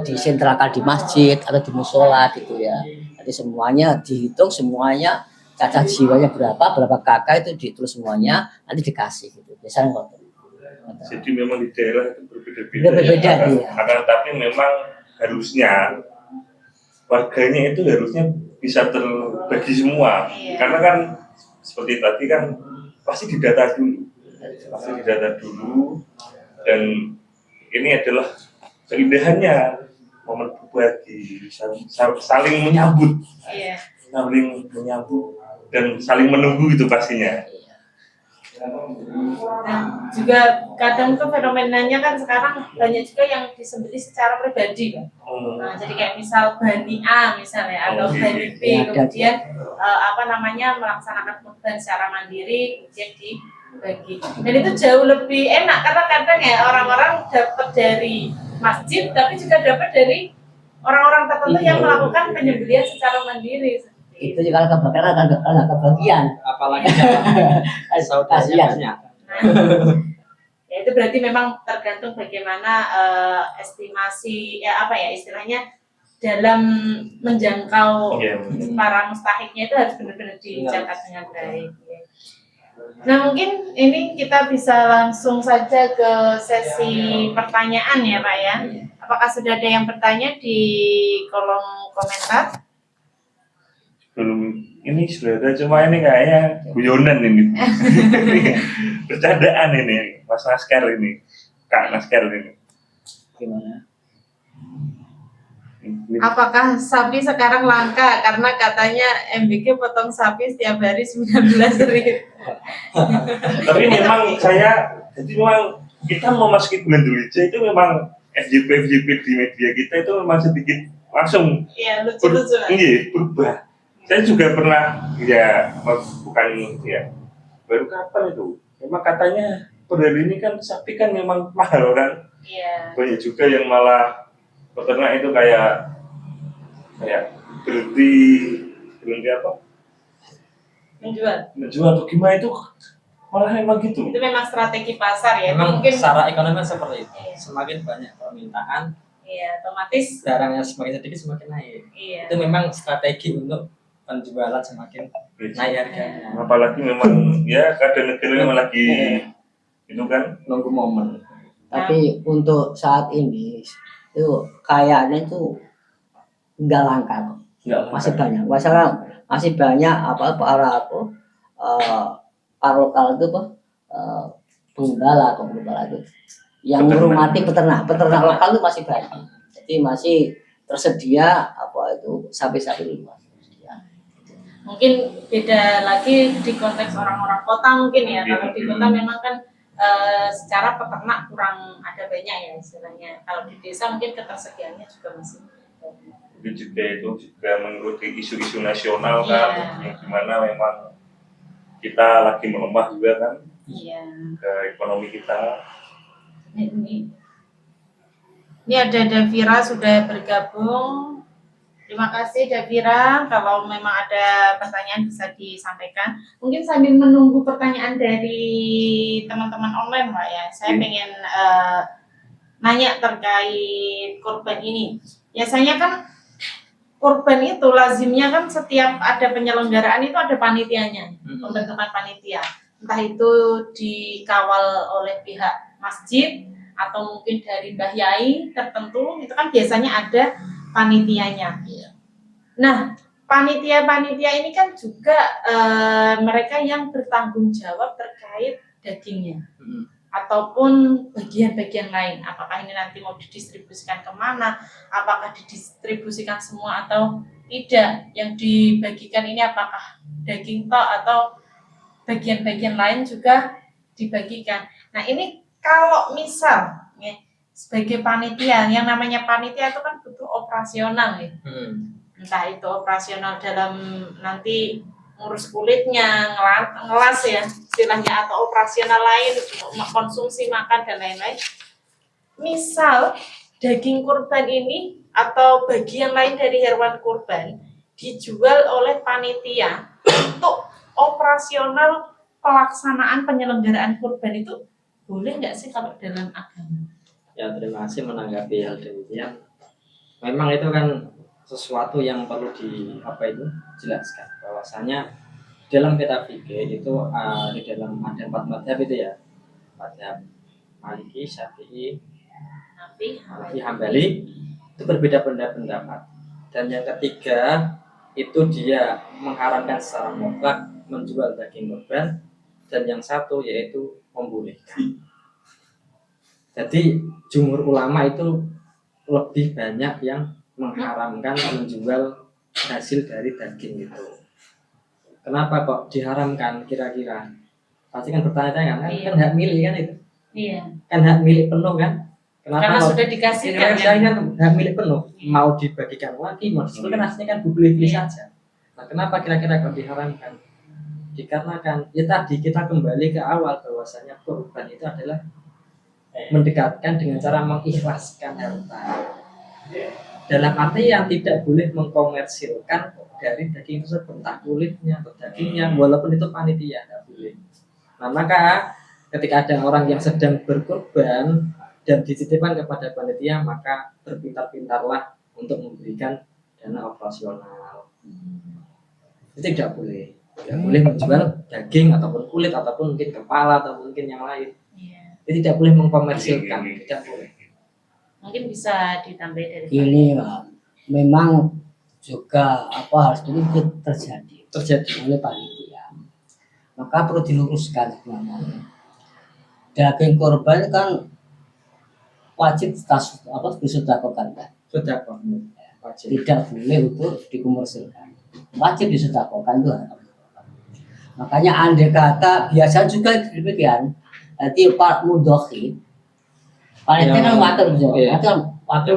Speaker 1: disentralkan di masjid atau di musola gitu ya. Jadi semuanya dihitung, semuanya cacat jiwanya berapa kakak itu ditulis semuanya, nanti dikasih gitu. Biasanya waktu.
Speaker 4: Jadi memang di daerah itu berbeda-beda.
Speaker 1: Berbeda, iya.
Speaker 4: Akan tetapi memang harusnya warganya itu harusnya bisa terbagi semua.
Speaker 3: Iya.
Speaker 4: Karena kan seperti tadi kan pasti didata dulu, dan ini adalah keindahannya momen berbagi, saling menyambut,
Speaker 3: Iya.
Speaker 4: dan saling menunggu itu pastinya.
Speaker 3: Nah, juga kadang tuh fenomenanya kan sekarang banyak juga yang disembelih secara pribadi kan. Nah, jadi kayak misal Bani A misalnya atau Bani B,
Speaker 1: Ya,
Speaker 3: kemudian melaksanakan kurban secara mandiri kemudian dibagi. Dan itu jauh lebih enak karena kadang ya orang-orang dapat dari masjid tapi juga dapat dari orang-orang tertentu yang melakukan penyembelihan secara mandiri.
Speaker 1: Itu juga kalau kebakaran ada kebagian.
Speaker 2: Apalagi dalam saudaranya banyak.
Speaker 3: Nah, ya itu berarti memang tergantung bagaimana estimasi istilahnya dalam menjangkau para mustahiknya itu harus benar-benar dicatat dengan baik. Nah mungkin ini kita bisa langsung saja ke sesi pertanyaan ya Pak ya. Apakah sudah ada yang bertanya di kolom komentar?
Speaker 4: Belum, ini sudah ada, cuma ini kayaknya guyonan ini. Bercandaan ini, Mas Naskar ini, Kak Naskar ini.
Speaker 1: Gimana?
Speaker 3: Apakah sapi sekarang langka karena katanya MBK potong sapi setiap hari 19.000?
Speaker 4: Tapi memang jadi memang kita mau masukin bulan Dzulhijjah itu memang FJP di media kita itu memang sedikit langsung
Speaker 3: lucu-lucu.
Speaker 4: Berubah. Saya juga pernah bukan baru kapan itu? Memang katanya per hari ini kan sapi kan memang mahal kan?
Speaker 3: Iya.
Speaker 4: Banyak juga yang malah peternak itu kayak berhenti apa? Menjual atau gimana itu malah memang gitu.
Speaker 3: Itu memang strategi pasar ya.
Speaker 2: Memang
Speaker 3: Mungkin
Speaker 2: secara ekonomi seperti itu.
Speaker 3: Iya.
Speaker 2: Semakin banyak permintaan,
Speaker 3: otomatis
Speaker 2: barangnya semakin sedikit semakin naik.
Speaker 3: iya.
Speaker 2: Itu memang strategi untuk penjualan semakin naik harganya.
Speaker 4: Apalagi memang kadang negara memang lagi itu kan
Speaker 2: Nunggu momen.
Speaker 1: Tapi untuk saat ini itu kayaknya itu nggak langka kok. Masih banyak. Masih banyak para lokal itu penggembala itu yang menghormati peternak lokal itu masih banyak. Jadi masih tersedia sapi-sapi di luar.
Speaker 3: Mungkin beda lagi di konteks orang-orang kota mungkin ya. Kalau di kota memang kan secara peternak kurang ada banyak ya istilahnya. Kalau di desa mungkin ketersediaannya juga masih.
Speaker 4: Itu juga mengikuti isu-isu nasional kan, yang dimana memang kita lagi melemah juga kan ke ekonomi kita.
Speaker 3: Ini ada Davira sudah bergabung. Terima kasih Davira. Kalau memang ada pertanyaan bisa disampaikan. Mungkin sambil menunggu pertanyaan dari teman-teman online Pak ya. Saya pengen nanya terkait kurban ini. Biasanya kan kurban itu lazimnya kan setiap ada penyelenggaraan itu ada panitianya, pembentukan panitia. Entah itu dikawal oleh pihak masjid atau mungkin dari Mbah Yai tertentu, itu kan biasanya ada panitianya. Nah, panitia ini kan juga mereka yang bertanggung jawab terkait dagingnya ataupun bagian-bagian lain. Apakah ini nanti mau didistribusikan kemana? Apakah didistribusikan semua atau tidak? Yang dibagikan ini apakah daging tok atau bagian-bagian lain juga dibagikan? Nah ini kalau misal ya, sebagai panitia, yang namanya panitia itu kan butuh operasional ya. Entah itu operasional dalam nanti ngurus kulitnya, ngelas ya istilahnya, atau operasional lain, konsumsi makan dan lain-lain. Misal daging kurban ini atau bagian lain dari hewan kurban dijual oleh panitia untuk operasional pelaksanaan penyelenggaraan kurban, itu boleh nggak sih kalau dalam agama?
Speaker 2: Ya, terima kasih menanggapi hal demikian. Memang itu kan sesuatu yang perlu dijelaskan bahwasanya dalam kitab fikih itu di dalam ada 4 mazhab itu ya, mazhab Maliki, Syafi'i, Hambali, itu berbeda pendapat. Dan yang ketiga itu dia mengharamkan secara mutlak menjual daging kurban, dan yang satu yaitu membolehkan. Jadi jumhur ulama itu lebih banyak yang mengharamkan menjual hasil dari daging itu. Kenapa kok diharamkan kira-kira? Pasti kan bertanya-tanya kan, kan hak milik kan itu.
Speaker 3: Iya.
Speaker 2: Kan hak milik penuh kan? Kenapa
Speaker 3: Karena
Speaker 2: kok
Speaker 3: sudah dikasihkan
Speaker 2: kan hak milik penuh, mau dibagikan lagi, mau itu kan aslinya kan boleh-boleh saja. Nah, kenapa kira-kira kok diharamkan? Dikarenakan ya tadi kita kembali ke awal bahwasanya kurban itu adalah mendekatkan dengan cara mengikhlaskan harta. Dalam arti yang tidak boleh mengkomersilkan dari daging tersebut, entah kulitnya atau dagingnya, walaupun itu panitia, tidak boleh. Nah, maka ketika ada orang yang sedang berkurban dan dititipkan kepada panitia, maka berpintar-pintarlah untuk memberikan dana operasional. Itu tidak boleh. Tidak boleh menjual daging ataupun kulit ataupun mungkin kepala atau mungkin yang lain. Itu tidak boleh mengkomersilkan, tidak boleh.
Speaker 3: Mungkin bisa ditambah dari
Speaker 1: Ini memang juga harus dulu terjadi oleh panitia. Maka perlu diluruskan sebenarnya. Daging korban kan wajib disedekahkan kan?
Speaker 2: Sedekah. Wajib.
Speaker 1: Tidak boleh untuk dikomersilkan. Wajib disedekahkan itu. Makanya andai kata biasa juga demikian. Jadi Pak Mudhoki, panitia kan watur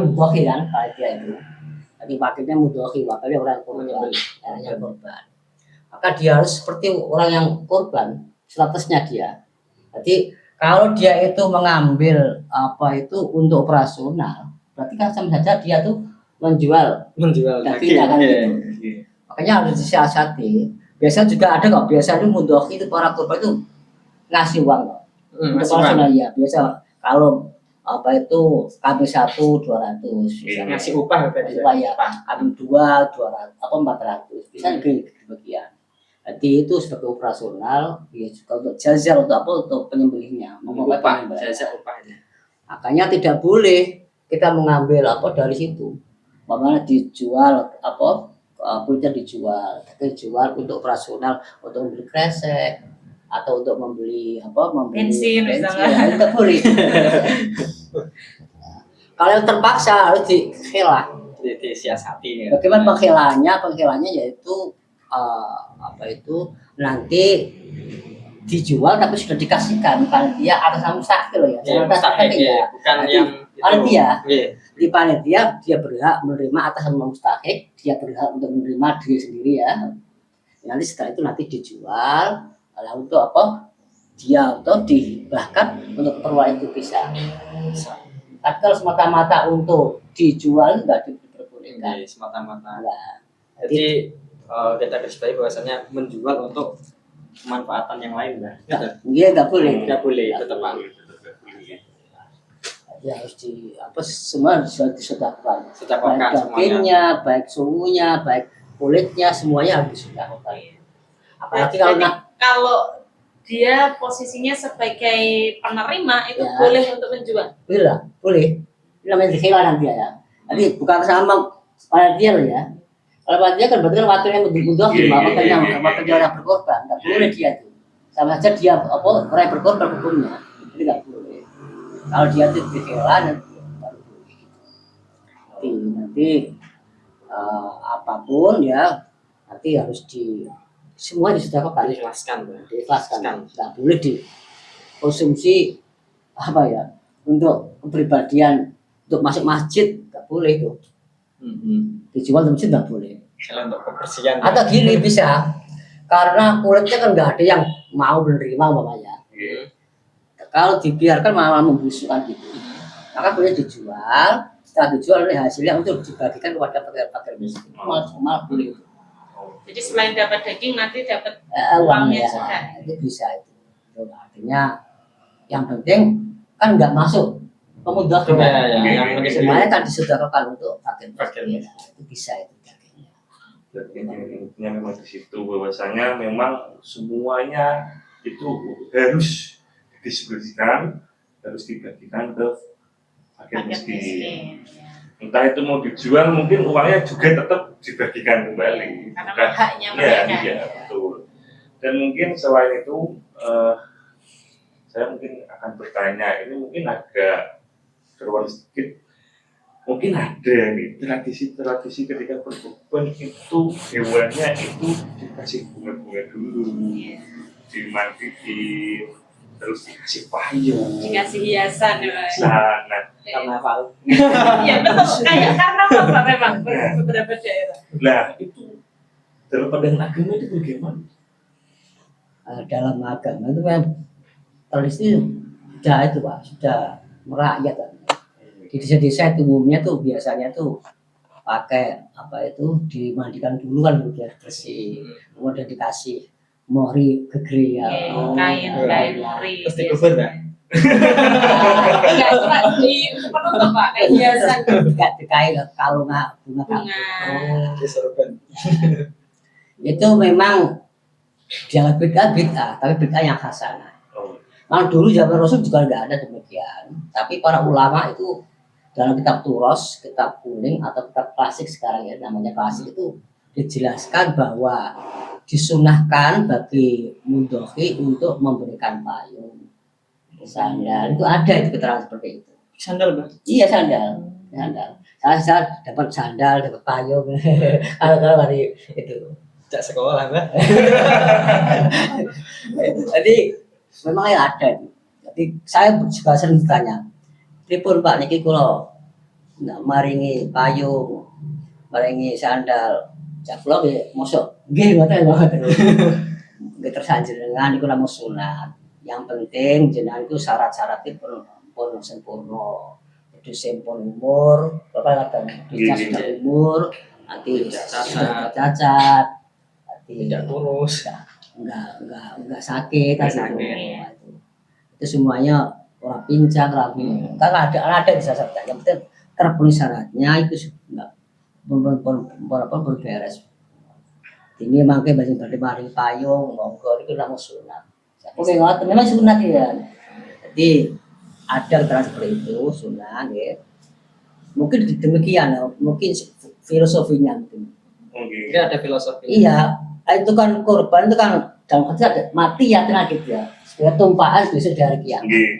Speaker 1: Mudhoki kan panitia itu. Jadi pakainya Mudhoki, wakilnya orang korban, yang korban. Maka dia harus seperti orang yang korban, statusnya dia. Jadi kalau dia itu mengambil untuk operasional, berarti kan sama saja dia tuh menjual dagingnya kan gitu. Makanya harus disiasati. Biasa juga ada kok, biasa itu Mudhoki itu para korban itu ngasih uang kok. Operasional ya biasa kalau kami 1 200
Speaker 2: ngasih upah berarti
Speaker 1: ya, kami 2 200 400 bisa bagian. Jadi itu sebagai operasional, ya juga untuk jasa untuk penyembelihnya,
Speaker 2: jasa upahnya.
Speaker 1: Makanya tidak boleh kita mengambil dari situ, makanya dijual kulitnya dijual untuk operasional, untuk membeli kresek atau untuk membeli
Speaker 3: bensin
Speaker 1: ya, tidak boleh. Kalau yang terpaksa harus
Speaker 2: disiasati.
Speaker 1: Bagaimana pengkhilanya yaitu nanti dijual tapi sudah dikasihkan panitia atas nama mustahil ya.
Speaker 2: Bukan yang
Speaker 1: panitia. Di panitia dia berhak menerima atas nama mustahil, dia berhak untuk menerima diri sendiri ya. Nanti setelah itu nanti dijual. Lalu untuk dia bahkan untuk keperluan itu bisa. Tapi kalau semata-mata untuk dijual nggak diperbolehkan.
Speaker 2: Semata-mata. Jadi kita garisbawahi bahwasanya menjual untuk kemanfaatan yang lain, Mbak.
Speaker 1: Iya nggak boleh.
Speaker 2: Nggak boleh, tetap
Speaker 1: Ya harus semua disedekahkan.
Speaker 2: Sedekahkan
Speaker 1: baik dagingnya, baik suhunya, baik kulitnya, semuanya harus disedekahkan. Apalagi
Speaker 3: kalau dia posisinya sebagai penerima itu
Speaker 1: ya,
Speaker 3: boleh untuk menjual.
Speaker 1: Boleh. Ini namanya dikhilah nanti ya. Jadi bukan sama pada dia loh ya. Kalau matinya kan berarti kan waktunya mudah
Speaker 4: Iya,
Speaker 1: waktunya
Speaker 4: iya,
Speaker 1: waktunya
Speaker 4: iya.
Speaker 1: orang berkorban, nggak boleh dia tuh. Sama saja dia apa orang yang berkorban hukumnya, jadi nggak boleh. Kalau dia tuh dikelan nanti apapun ya nanti harus semua disedekahkan,
Speaker 2: Diikhlaskan.
Speaker 1: diikhlaskan, nggak boleh dikonsumsi apa ya untuk kepribadian untuk masuk masjid nggak boleh itu dijual di masjid nggak boleh.
Speaker 2: Misalnya untuk kebersihan.
Speaker 1: Atau gini bisa karena kulitnya kan nggak ada yang mau menerima umpamanya.
Speaker 4: Iya.
Speaker 1: Kalau dibiarkan malah membusukkan gitu, maka boleh dijual. Setelah dijual oleh hasilnya untuk dibagikan kepada fakir miskin. Malah boleh itu.
Speaker 3: Jadi selain dapat daging nanti dapat
Speaker 1: Uangnya
Speaker 3: juga.
Speaker 1: itu bisa itu. Artinya yang penting kan nggak masuk pemuda
Speaker 2: Ya, yang
Speaker 1: semuanya kan disodorkan untuk fakir
Speaker 2: Fakir
Speaker 1: miskin. Itu bisa itu dagingnya.
Speaker 4: Jadi intinya memang di situ bahwasanya memang semuanya itu harus didistribusikan, harus dibagikan ke fakir
Speaker 3: Paket
Speaker 4: miskin.
Speaker 3: miskin.
Speaker 4: Entah itu mau dijual, mungkin uangnya juga tetap dibagikan kembali.
Speaker 3: Karena
Speaker 4: Bukan-
Speaker 3: haknya
Speaker 4: Ya,
Speaker 3: mereka.
Speaker 4: iya, betul. Dan mungkin selain itu, saya mungkin akan bertanya, ini mungkin agak keluar sedikit. Mungkin ada nih tradisi-tradisi ketika berkorban itu hewannya itu dikasih bunga-bunga dulu, dimandiin, terus dikasih payung,
Speaker 3: Dikasih hiasan ya Pak.
Speaker 4: sana.
Speaker 2: Karnaval.
Speaker 3: Iya betul, kayak karnaval Pak memang beberapa daerah.
Speaker 4: Nah itu dalam pandangan agama itu bagaimana?
Speaker 1: Dalam agama itu memang tradisi sudah itu Pak, sudah merakyat. Di desa-desa itu umumnya tuh biasanya tuh pakai apa itu dimandikan dulu kan biar bersih, kemudian dikasih mori gegri ya,
Speaker 3: Kain mori.
Speaker 2: Terus dikubur nggak?
Speaker 3: Enggak cuma di penutup Pak, kayak hiasan
Speaker 1: dikain kalau nggak bunga
Speaker 3: bunga.
Speaker 2: Disorban.
Speaker 1: itu memang jangan bid'ah, tapi bid'ah yang hasanah.
Speaker 4: Oh,
Speaker 1: Nah dulu zaman Rasul juga nggak ada demikian, tapi para ulama itu dalam kitab Turos, kitab kuning atau kitab klasik sekarang ya namanya klasik itu dijelaskan bahwa disunahkan bagi mudhohi untuk memberikan payung, sandal itu ada itu keterangan seperti itu.
Speaker 2: Sandal Bang.
Speaker 1: Iya sandal. Saya dapat sandal, dapat payung. Kalau hari itu.
Speaker 2: Sejak sekolah Bang.
Speaker 1: Jadi memang ya ada. Jadi saya juga sering bertanya, pripun Pak niki kula ndak maringi payung, maringi sandal. Cak kula nggih mosok nggih ngoten ngoten. Nggih tersanjung dengan niku namung sunat. Yang penting jenengan itu syarat-syaratnya pun sempurna. Jadi sempurna umur, berapa kata sudah umur, nanti cacat, nanti
Speaker 2: Tidak kurus.
Speaker 1: enggak sakit,
Speaker 2: Nggak
Speaker 1: gitu.
Speaker 2: sakit.
Speaker 1: Itu semuanya orang pincang, rapi. Karena ada di syarat yang penting terpenuhi syaratnya itu enggak berberes. Ini makanya banyak berdebaring payung, monggo itu namanya sunat. Oke, memang sunat ya. Jadi ada keterangan seperti itu sunat ya. Mungkin demikian, mungkin filosofinya mungkin.
Speaker 4: mungkin.
Speaker 2: Ini ada filosofi.
Speaker 1: Iya, itu kan korban itu kan dalam konteks ada mati ya terakhir ya. Sebagai tumpahan besok dari kiamat.
Speaker 4: Nggih.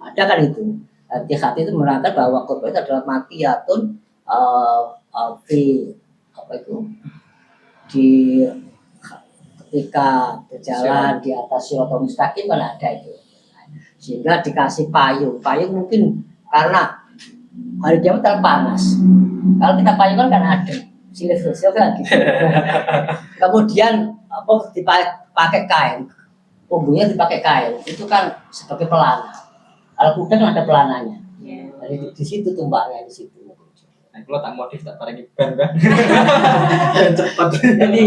Speaker 1: Ada kan itu. Di hati itu menerangkan bahwa korban itu adalah matiyatun apa itu di ketika berjalan di atas siratal mustaqim kan ada itu. Sehingga dikasih payung mungkin karena hari kiamat terlalu panas. Kalau kita payung kan ada silih-silih kan gitu. Kemudian apa dipakai kain, punggungnya dipakai kain itu kan sebagai pelana. Kalau kuda kan ada pelananya. Jadi di situ tumbaknya di situ.
Speaker 2: Nah, kalau tak modif tak paling ban Bang. Cepat.
Speaker 1: Jadi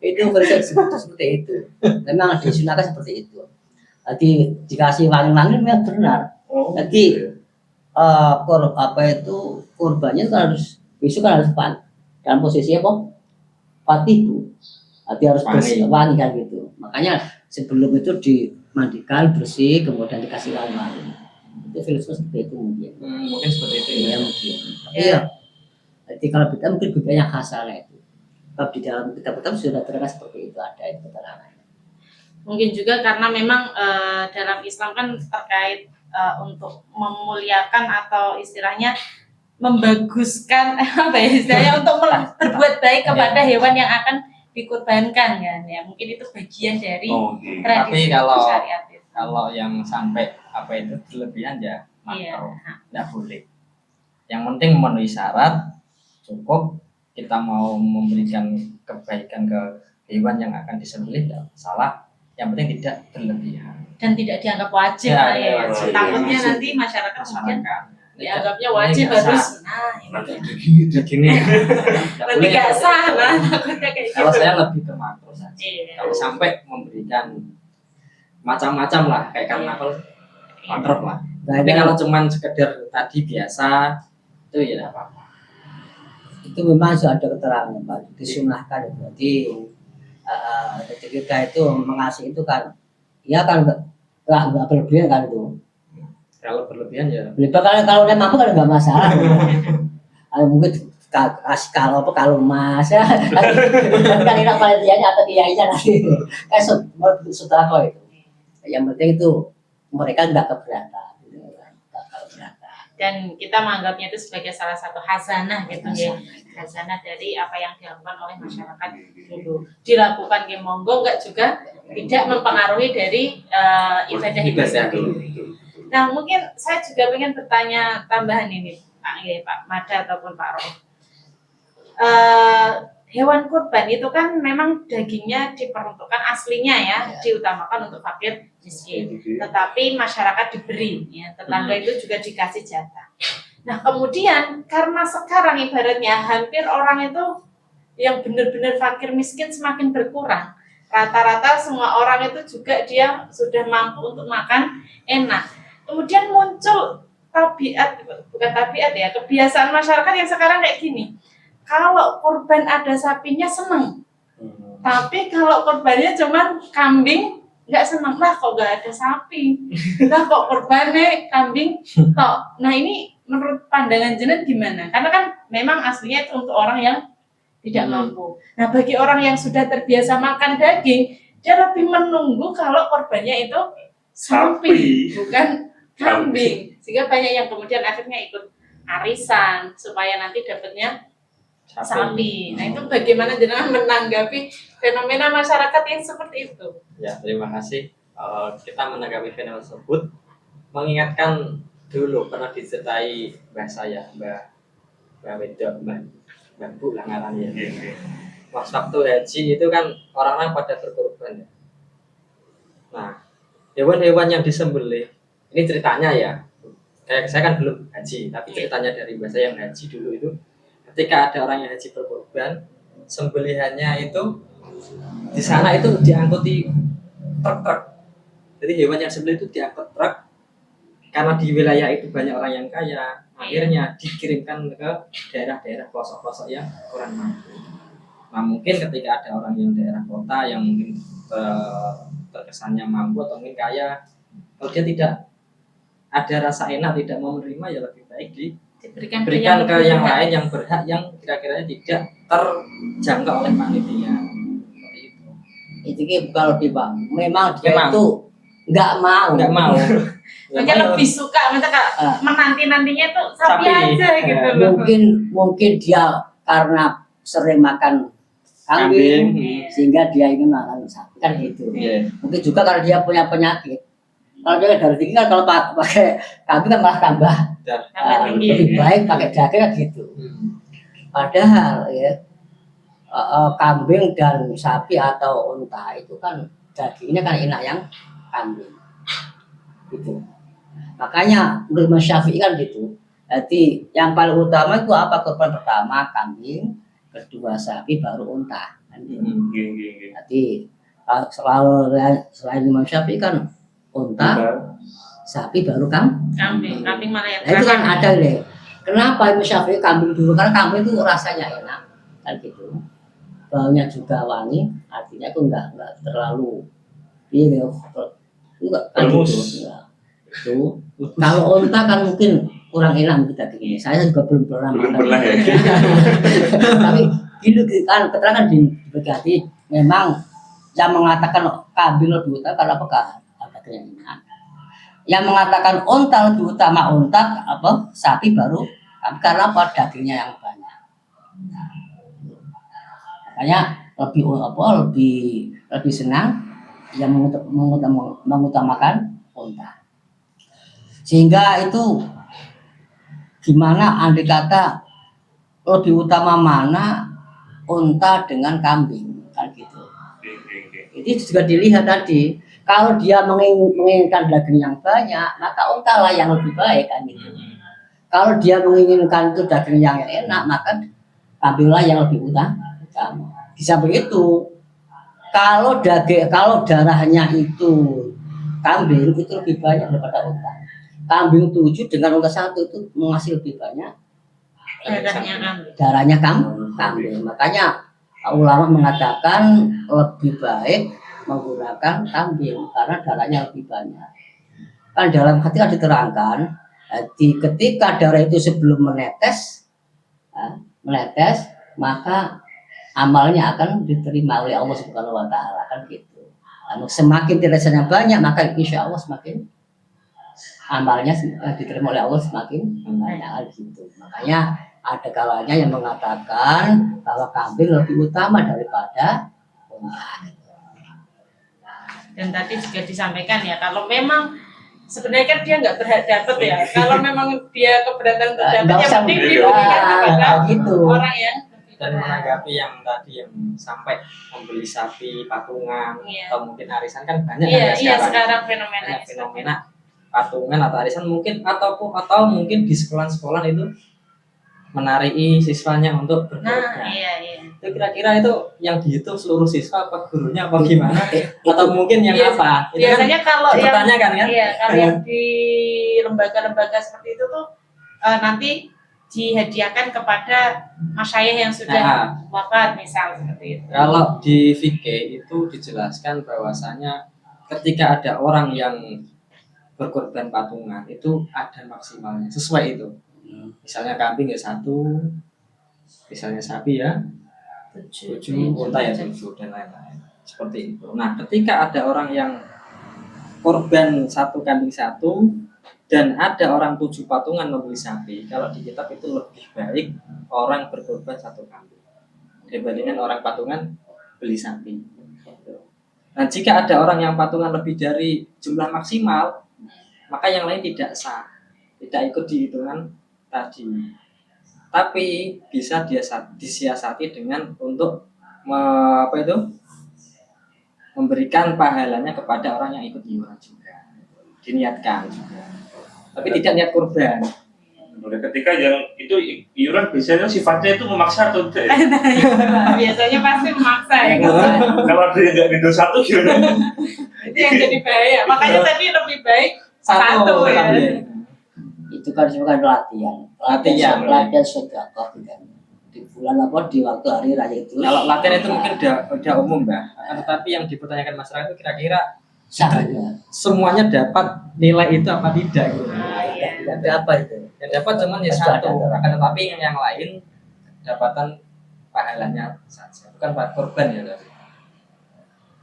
Speaker 1: itu versi seperti itu. Memang disunahkan seperti itu. Jadi dikasih wangi-wangi memang benar.
Speaker 4: Oh,
Speaker 1: Jadi apa itu korbannya kan harus besok kan harus dalam posisi apa? Fatihu. Jadi harus bersih wangi kan gitu. Makanya sebelum itu dimandikan bersih kemudian dikasih wangi. Itu filosofi seperti itu mungkin.
Speaker 2: Mungkin seperti itu
Speaker 1: Iya
Speaker 2: ya.
Speaker 1: mungkin. Iya. Jadi kalau kita mungkin budaya hasanah itu. Sebab di dalam kitab-kitab sudah terkait seperti itu, ada itu keterangan.
Speaker 3: Mungkin juga karena memang dalam Islam kan terkait untuk memuliakan atau istilahnya membaguskan apa ya istilahnya untuk berbuat baik kepada hewan yang akan dikurbankan kan ya, mungkin itu bagian dari
Speaker 4: Oke.
Speaker 3: tradisi
Speaker 2: Tapi kalau-
Speaker 3: syariat itu.
Speaker 2: Kalau yang sampai apa itu berlebihan ya
Speaker 3: Iya.
Speaker 2: makruh, nggak boleh. Yang penting memenuhi syarat, cukup kita mau memberikan kebaikan ke hewan yang akan disembelih, tidak salah. Yang penting tidak berlebihan.
Speaker 3: Dan tidak dianggap wajib
Speaker 2: Ya,
Speaker 3: lah ya.
Speaker 4: wajib.
Speaker 3: Takutnya
Speaker 2: Wajib.
Speaker 3: nanti masyarakat mungkin
Speaker 2: Masyarakat.
Speaker 3: dianggapnya
Speaker 2: Ini
Speaker 3: wajib
Speaker 2: nggak
Speaker 3: harus
Speaker 2: sah.
Speaker 3: nah ini
Speaker 4: Nanti
Speaker 3: kan.
Speaker 4: begini.
Speaker 2: Begini.
Speaker 3: Nanti nggak sah lah takutnya kayak gitu.
Speaker 2: Kalau saya lebih ke makruh saja.
Speaker 3: Iya.
Speaker 2: Kalau sampai memberikan macam-macam lah kayak karnaval, makruh lah.
Speaker 1: Nah,
Speaker 2: Tapi kalau cuman sekedar tadi biasa itu ya tidak apa-apa.
Speaker 1: itu memang sudah ada keterangan Pak, disunahkan itu. Jadi ketika itu mengasih itu kan, ya kan nggak berlebihan kan itu.
Speaker 2: Kalau berlebihan ya
Speaker 1: Berlebihan kalau dia mampu kan nggak masalah. Mungkin kasih kalau apa kalau mas ya kan enak panitianya atau kiainya nanti kayak sutako itu. Yang penting itu mereka nggak keberatan.
Speaker 3: Dan kita menganggapnya itu sebagai salah satu hazanah gitu ya, hazanah dari apa yang dilakukan oleh masyarakat dulu. Dilakukan ke monggo enggak juga tidak mempengaruhi dari ibadah itu sendiri. Nah mungkin saya juga ingin bertanya tambahan ini Pak Mada ataupun Pak Roh. Hewan kurban itu kan memang dagingnya diperuntukkan aslinya ya, diutamakan untuk fakir miskin. Tetapi masyarakat diberi, ya, tetangga itu juga dikasih jatah. Nah kemudian karena sekarang ibaratnya hampir orang itu yang benar-benar fakir miskin semakin berkurang. Rata-rata semua orang itu juga dia sudah mampu untuk makan enak. Kemudian muncul kebiasaan masyarakat yang sekarang kayak gini. Kalau kurban ada sapinya seneng, tapi kalau kurbannya cuma kambing nggak seneng lah kok nggak ada sapi, lah kok kurbannya kambing tok. Nah ini menurut pandangan jenengan gimana? Karena kan memang aslinya itu untuk orang yang tidak mampu. Nah bagi orang yang sudah terbiasa makan daging, dia lebih menunggu kalau kurbannya itu sapi, bukan kambing. Sehingga banyak yang kemudian akhirnya ikut arisan supaya nanti dapatnya sapi. Nah itu bagaimana jenengan menanggapi fenomena masyarakat yang seperti itu?
Speaker 2: Ya, terima kasih. Kita menanggapi fenomena tersebut, mengingatkan dulu pernah diceritai mbah saya, mbah Bu lah ngarannya. Waktu haji itu kan orang-orang pada berkorban ya. Nah, hewan-hewan yang disembelih, ini ceritanya ya. Kayak saya kan belum haji, tapi ceritanya dari mbah saya yang haji dulu itu, ketika ada orang yang haji berkorban, sembelihannya itu di sana itu diangkuti truk-truk. Jadi hewan yang sembelih itu diangkut truk. Karena di wilayah itu banyak orang yang kaya, akhirnya dikirimkan ke daerah-daerah pelosok-pelosok yang kurang mampu. Nah mungkin ketika ada orang yang daerah kota yang mungkin terkesannya mampu atau mungkin kaya, kalau dia tidak ada rasa enak, tidak mau menerima, ya lebih baik diberikan ke yang lain yang berhak, yang kira-kira tidak terjangkau oleh panitia. Seperti itu.
Speaker 1: Itu bukan lebih Pak, memang dia itu nggak mau.
Speaker 3: Makanya lebih suka menanti-nantinya itu sapi aja gitu loh.
Speaker 1: Mungkin dia karena sering makan kambing sehingga dia ingin makan sapi kan gitu. Mungkin juga kalau dia punya penyakit. Kalau dia darah tinggi kan kalau pakai kambing kan malah tambah lebih baik pakai daging kan gitu. Padahal ya kambing dan sapi atau unta itu kan dagingnya kan enak yang kambing gitu. Makanya menurut Mas Syafi'i kan gitu. Jadi yang paling utama itu apa? Korban pertama kambing, kedua sapi, baru unta. Kan gitu. Jadi selain Imam Syafi'i kan unta, sapi baru
Speaker 3: kambing malah yang
Speaker 1: nah, itu kan ada deh. Kenapa Imam Syafi'i kambing dulu? Karena kambing itu rasanya enak kan gitu. Baunya juga wangi, artinya itu enggak terlalu enggak kan gitu. Itu kalau unta kan mungkin kurang enak kita begini. Saya juga belum pernah makan.
Speaker 4: Ya.
Speaker 1: Tapi Gitu kan keterangan dibagi memang yang mengatakan kambing lebih utama karena apa? Ada keinginan. Yang mengatakan unta lebih utama unta apa? Sapi baru karena apa? Dagingnya yang banyak. Makanya lebih senang yang mengutamakan unta. Sehingga itu gimana andai kata lebih utama mana unta dengan kambing kan gitu. Itu juga dilihat tadi kalau dia menginginkan daging yang banyak maka unta lah yang lebih baik kan gitu. Kalau dia menginginkan itu daging yang enak maka kambinglah yang lebih utama. Di samping itu kalau darahnya itu kambing itu lebih banyak daripada unta. Kambing 7 dengan unta 1 itu menghasil lebih banyak darahnya kambing. Makanya ulama mengatakan lebih baik menggunakan kambing karena darahnya lebih banyak. Kan dalam hadis diterangkan ketika darah itu sebelum menetes maka amalnya akan diterima oleh Allah Subhanahu wa taala kan gitu. Semakin tetesannya banyak maka insya Allah semakin amalnya diterima oleh Allah semakin banyak gitu. Makanya ada kalanya yang mengatakan bahwa kambing lebih utama daripada unta.
Speaker 3: Dan tadi juga disampaikan ya kalau memang sebenarnya kan dia nggak berhak dapat ya. Kalau memang dia keberatan untuk dapat yang penting diberikan kepada
Speaker 1: gitu.
Speaker 3: Orang yang
Speaker 2: dan menanggapi yang tadi yang sampai membeli sapi patungan atau mungkin arisan kan banyak
Speaker 3: sekarang
Speaker 2: fenomena patungan atau arisan mungkin atau mungkin di sekolah-sekolah itu menariki siswanya untuk berkorban. Itu kira-kira itu yang dihitung seluruh siswa apa gurunya apa gimana atau mungkin yang apa? Itu
Speaker 3: biasanya kan kalau
Speaker 2: dipertanyakan kan?
Speaker 3: Iya, kalau yang di lembaga-lembaga seperti itu tuh nanti dihadiahkan kepada masyayikh yang sudah wafat misal seperti itu.
Speaker 2: Kalau di fikih itu dijelaskan bahwasanya ketika ada orang yang berkorban patungan itu ada maksimalnya sesuai itu. Misalnya kambing ya 1, misalnya sapi ya 7, unta ya 7 dan lain-lain. Seperti itu. Nah, ketika ada orang yang korban 1 kambing 1 dan ada orang 7 patungan membeli sapi, kalau di kitab itu lebih baik orang berkorban 1 kambing dibandingkan orang patungan beli sapi. Nah, jika ada orang yang patungan lebih dari jumlah maksimal, maka yang lain tidak sah, tidak ikut di hitungan tadi. Tapi bisa disiasati dengan untuk memberikan pahalanya kepada orang yang ikut iuran juga, diniatkan juga. Tapi tidak niat kurban.
Speaker 4: Ketika yang itu iuran biasanya sifatnya itu memaksa atau tidak?
Speaker 3: Biasanya pasti memaksa ya.
Speaker 4: Kalau ada yang nggak ridho 1 gimana?
Speaker 3: Itu yang jadi bahaya. Makanya tadi lebih baik 1 ya.
Speaker 1: Itu kan sebagai latihan sedekah di bulan di waktu hari raya itu.
Speaker 2: Kalau latihan itu mungkin udah umum, Mbak. Tetapi yang dipertanyakan masyarakat itu kira-kira semuanya dapat nilai itu apa tidak gitu.
Speaker 1: Tapi apa itu?
Speaker 2: Yang dapat cuma ya 1, akan tetapi yang lain dapatan pahalanya saja, bukan korban ya.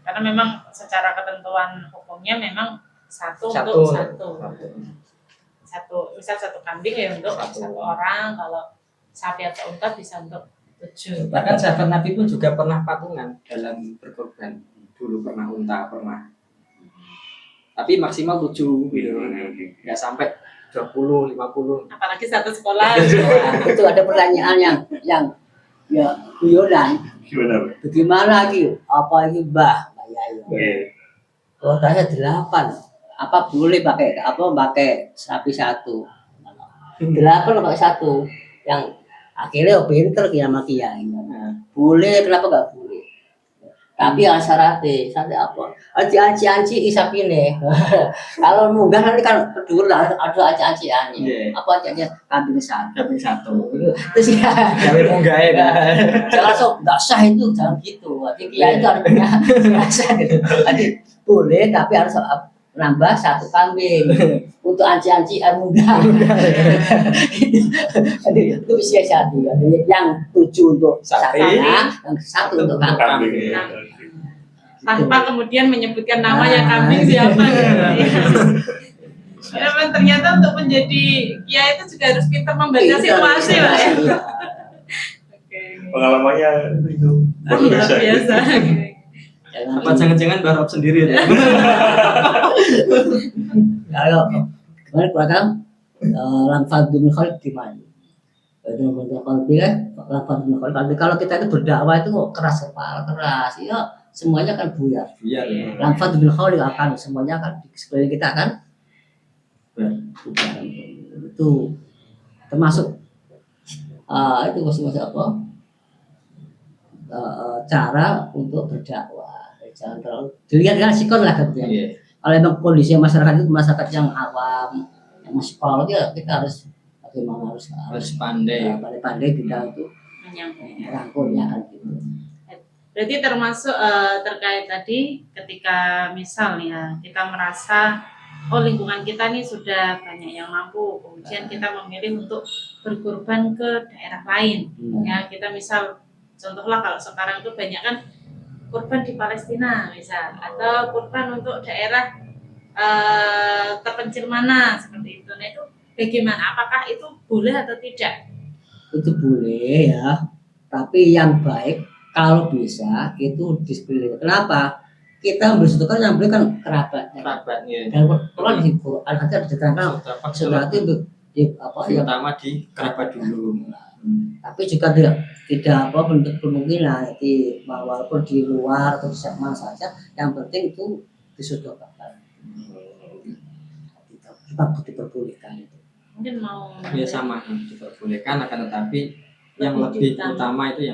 Speaker 3: Karena memang secara ketentuan hukumnya memang 1
Speaker 2: Satu.
Speaker 3: untuk 1. Misal 1 kambing ya untuk 1 orang, kalau sapi atau unta bisa untuk 7.
Speaker 2: Bahkan sahabat Nabi pun juga pernah patungan dalam berkorban. Dulu pernah unta, pernah. Tapi maksimal 7 gitu. Nggak sampai 20, 50.
Speaker 3: Apalagi 1 sekolah.
Speaker 1: Itu ada pertanyaan yang ya guyonan. Bagaimana lagi? Apa ini Mbah? Kalau saya 8, apa boleh pakai sapi 1? 8 pakai 1 yang akhirnya pinter sama kiai. Boleh, kenapa nggak boleh? Tapi yang syaratnya apa? Anci isapi nih. Kalau munggah nanti kan kedua ada anci-anciannya. Apa anciannya? Kambing 1. Terus ya.
Speaker 2: Kambing munggah ya.
Speaker 1: Jangan sok nggak sah itu, jangan gitu. Kiai itu harus punya sah gitu. Boleh tapi harus nambah 1 kambing untuk anci-anci muda. Itu bisa satu. Yang 7 untuk
Speaker 2: Sapi.
Speaker 1: sakana, yang 1 untuk kambing.
Speaker 4: Kambing.
Speaker 3: Tanpa kemudian menyebutkan nama yang kambing siapa. Ya, ternyata untuk menjadi kiai itu juga harus pintar membaca situasi, Pak ya. Oke.
Speaker 4: Pengalamannya itu luar
Speaker 3: Luar
Speaker 4: biasa.
Speaker 3: biasa.
Speaker 2: Apa jangan-jangan barok sendiri ya?
Speaker 1: Kalau kemarin program Lamfad bin Khalid gimana? Kalau kita itu berdakwah itu kok keras kepala, keras, ya semuanya akan buyar.
Speaker 2: Iya.
Speaker 1: Lamfad bin Khalid akan semuanya akan di sekeliling kita akan bubar. Itu termasuk itu masing-masing apa? Cara untuk berdakwah. Jangan terlalu dilihat dengan sikon lah kemudian.
Speaker 2: Iya.
Speaker 1: Kalau memang kondisi masyarakat itu masyarakat yang awam, yang masih kolot ya kita harus bagaimana
Speaker 2: Harus pandai.
Speaker 1: pandai-pandai kita untuk merangkulnya kan gitu.
Speaker 3: Berarti termasuk terkait tadi ketika misal ya kita merasa oh lingkungan kita nih sudah banyak yang mampu, kemudian kita memilih untuk berkorban ke daerah lain. Ya kita misal contohlah kalau sekarang itu banyak kan korban di Palestina misal, atau korban untuk daerah terpencil mana seperti itu. Nah itu bagaimana? Apakah itu boleh atau tidak?
Speaker 1: Itu boleh ya, tapi yang baik kalau bisa itu dipilih. Kenapa? Kita memberitakan yang beli kan kerabatnya.
Speaker 2: Kerabatnya.
Speaker 1: Dan kalau di Quran nanti ada diterangkan saudara itu di apa ya?
Speaker 2: Terutama di kerabat dulu.
Speaker 1: Tapi juga tidak apa bentuk kemungkinan di walaupun di luar atau di mana saja, yang penting itu disodorkan. Kita diperbolehkan itu.
Speaker 3: Mungkin mau
Speaker 2: Ya sama diperbolehkan, akan tetapi yang lebih utama itu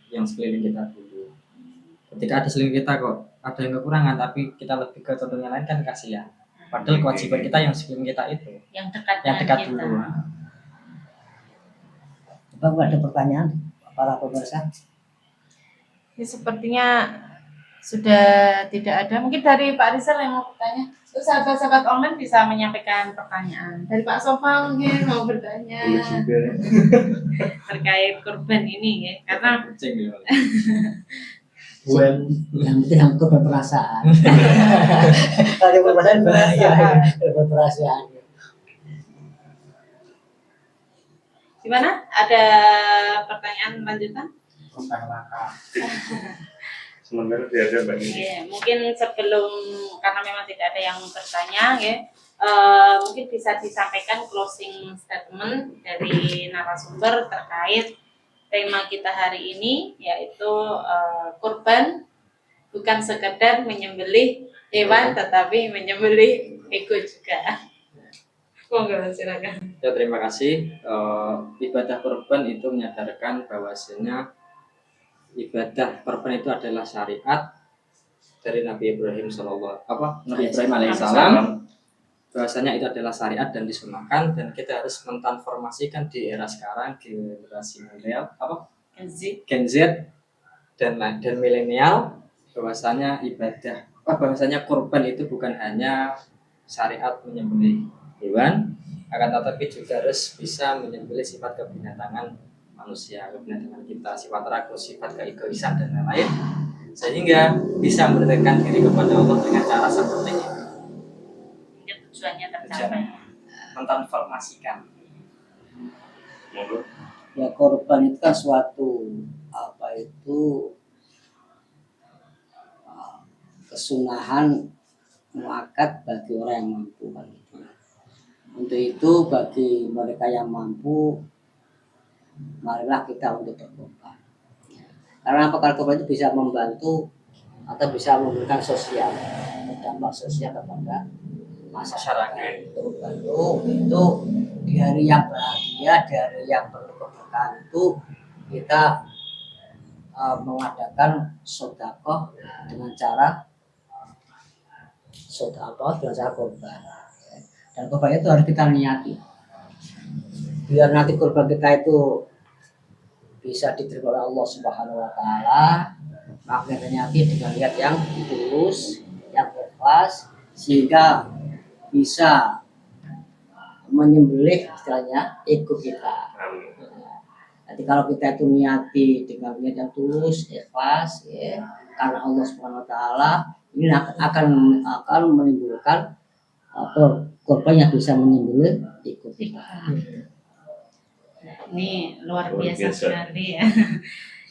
Speaker 2: yang sekeliling kita dulu. Ketika ada sekeliling kita kok ada yang kekurangan, tapi kita lebih ke contohnya lain kan kasihan. Padahal kewajiban kita yang sekeliling kita itu
Speaker 3: yang dekat
Speaker 2: yang dekat
Speaker 3: kita.
Speaker 2: dulu.
Speaker 1: Apa ada pertanyaan para pemirsa?
Speaker 3: Ini sepertinya sudah tidak ada. Mungkin dari Pak Rizal yang mau bertanya. Terus sahabat-sahabat online bisa menyampaikan pertanyaan. Dari Pak Sofa mungkin mau bertanya terkait korban ini ya. Karena
Speaker 2: Kucing gitu.
Speaker 1: Yang penting yang itu berperasaan. Ada berperasaan bahaya, berperasaan.
Speaker 3: gimana? Ada pertanyaan lanjutan?
Speaker 4: Sementara tidak ada Mbak Nini.
Speaker 3: Ya, mungkin sebelum karena memang tidak ada yang bertanya ya, mungkin bisa disampaikan closing statement dari narasumber terkait tema kita hari ini, yaitu kurban bukan sekedar menyembelih hewan tetapi menyembelih ego juga. Monggo silakan.
Speaker 2: Ya terima kasih. Ibadah kurban itu menyadarkan bahwasanya ibadah kurban itu adalah syariat dari Nabi Ibrahim Nabi Ibrahim alaihissalam, bahwasanya itu adalah syariat dan disunahkan, dan kita harus mentransformasikan di era sekarang generasi milenial Gen Z dan milenial, bahwasanya bahwasanya kurban itu bukan hanya syariat menyembelih hewan, akan tetapi juga harus bisa menyembelih sifat kebinatangan manusia, kebinatangan kita, sifat ragu, sifat keegoisan dan lain-lain, sehingga bisa mendekatkan diri kepada Allah dengan cara seperti ini.
Speaker 3: Tujuannya tercapai.
Speaker 2: Mentransformasikan.
Speaker 4: Monggo.
Speaker 1: Ya korban itu kan suatu kesunahan muakkad bagi orang yang mampu kan. Untuk itu bagi mereka yang mampu, marilah kita untuk berkorban. Karena apa? Kalau korban itu bisa membantu atau bisa memberikan sosial, dampak sosial kepada masyarakat. Itu di hari yang bahagia, di hari yang penuh keberkahan itu kita mengadakan sedekah dengan cara korban. Dan korban itu harus kita niati. Biar nanti korban kita itu bisa diterima oleh Allah Subhanahu wa taala, maka kita niati dengan niat yang tulus, yang ikhlas, sehingga bisa menyembelih istilahnya ego kita.
Speaker 4: Amin.
Speaker 1: Jadi kalau kita itu niati dengan niat yang tulus, ikhlas, ya, karena Allah Subhanahu Wa Taala, ini akan menimbulkan korban yang bisa menyembelih ego kita.
Speaker 3: Ini luar
Speaker 4: Luar
Speaker 3: biasa
Speaker 4: biasa.
Speaker 3: sekali ya.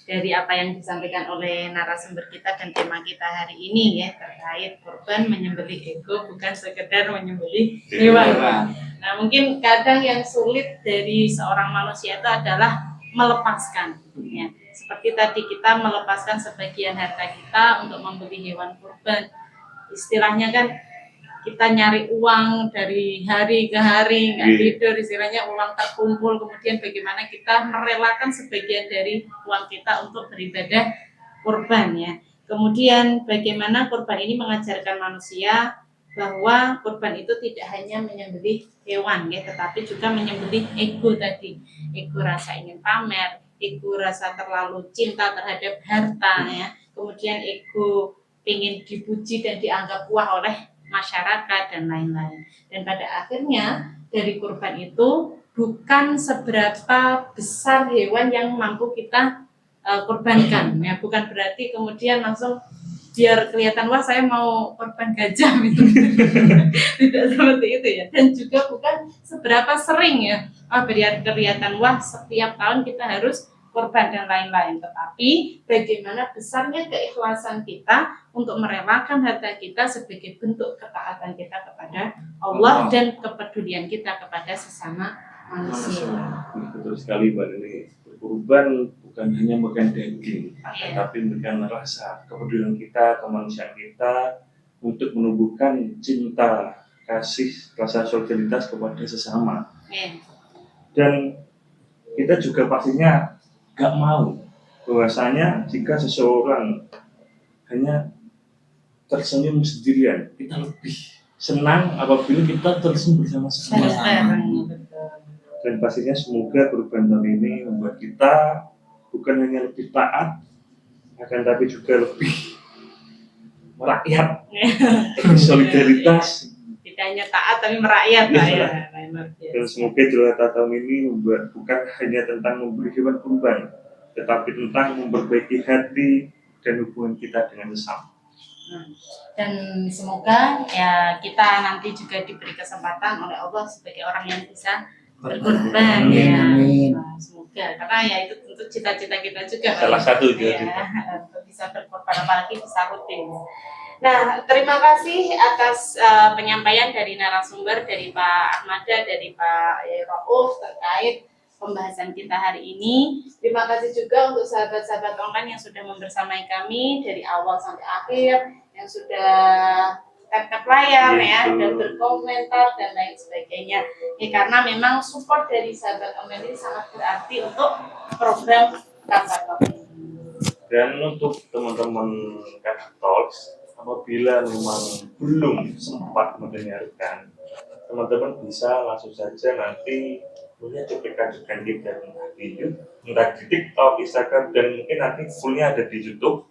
Speaker 3: Dari apa yang disampaikan oleh narasumber kita dan tema kita hari ini ya, terkait korban menyembelih ego bukan sekedar menyembelih hewan. Nah, mungkin kadang yang sulit dari seorang manusia itu adalah melepaskan ya. Seperti tadi kita melepaskan sebagian harta kita untuk membeli hewan kurban. Istilahnya kan kita nyari uang dari hari ke hari, nggak tidur, istilahnya uang terkumpul, kemudian bagaimana kita merelakan sebagian dari uang kita untuk beribadah kurban ya. Kemudian bagaimana kurban ini mengajarkan manusia bahwa kurban itu tidak hanya menyembelih hewan ya, tetapi juga menyembelih ego tadi, ego rasa ingin pamer, ego rasa terlalu cinta terhadap harta ya, kemudian ego ingin dipuji dan dianggap wah oleh masyarakat dan lain-lain. Dan pada akhirnya dari kurban itu bukan seberapa besar hewan yang mampu kita kurbankan ya, bukan berarti kemudian langsung biar kelihatan wah saya mau korban gajah gitu. Tidak seperti itu ya. Dan juga bukan seberapa sering ya biar kelihatan wah setiap tahun kita harus korban dan lain-lain, tetapi bagaimana besarnya keikhlasan kita untuk merelakan harta kita sebagai bentuk ketaatan kita kepada Allah dan kepedulian kita kepada sesama manusia.
Speaker 4: Betul sekali Mbak Nini. Berkurban bukan hanya makan daging, tapi memberikan rasa kepedulian kita, kemanusiaan kita untuk menumbuhkan cinta, kasih, rasa solidaritas kepada sesama. Dan kita juga pastinya gak mau bahwasanya jika seseorang hanya tersenyum sendirian, kita lebih senang apabila kita tersenyum bersama-sama. Dan pastinya semoga kurban tahun ini membuat kita bukan hanya lebih taat, akan tapi juga lebih merakyat, lebih solidaritas.
Speaker 3: Tidak hanya taat tapi merakyat ya.
Speaker 4: Dan semoga Idul Adha tahun ini membuat bukan hanya tentang memberi hewan kurban, tetapi tentang memperbaiki hati dan hubungan kita dengan sesama.
Speaker 3: Dan semoga ya kita nanti juga diberi kesempatan oleh Allah sebagai orang yang bisa berkorban ya. Nah, semoga karena ya itu tentu cita-cita kita juga.
Speaker 4: Salah satu juga
Speaker 3: ya, untuk bisa berkorban apalagi bisa rutin. Nah, terima kasih atas penyampaian dari narasumber, dari Pak Ahmada, dari Pak Rauf terkait pembahasan kita hari ini. Terima kasih juga untuk sahabat-sahabat online yang sudah membersamai kami dari awal sampai akhir, yang sudah tap-tap layar ya, dan berkomentar dan lain sebagainya. Ya, karena memang support dari sahabat online ini sangat berarti untuk program Kakak Talks.
Speaker 4: Dan untuk teman-teman Kakak Talks, apabila memang belum sempat mendengarkan, teman-teman bisa langsung saja nanti punya cuplikan-cuplikan kita entah di TikTok, Instagram, dan mungkin nanti fullnya ada di YouTube.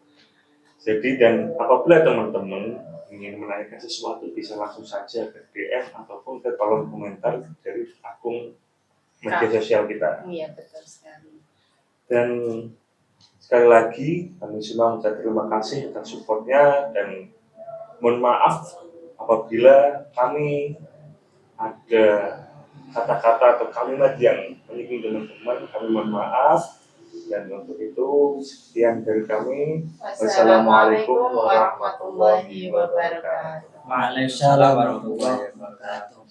Speaker 4: Jadi dan apabila teman-teman ingin menanyakan sesuatu bisa langsung saja ke DM ataupun ke kolom komentar dari akun media sosial kita.
Speaker 3: Iya, betul sekali.
Speaker 4: Dan sekali lagi kami semua mengucapkan terima kasih atas supportnya dan mohon maaf apabila kami ada kata-kata atau kalimat yang menyinggung teman-teman, kami mohon maaf. Dan untuk itu sekian dari kami. Wassalamualaikum warahmatullahi wabarakatuh.
Speaker 1: Waalaikumsalam warahmatullahi wabarakatuh.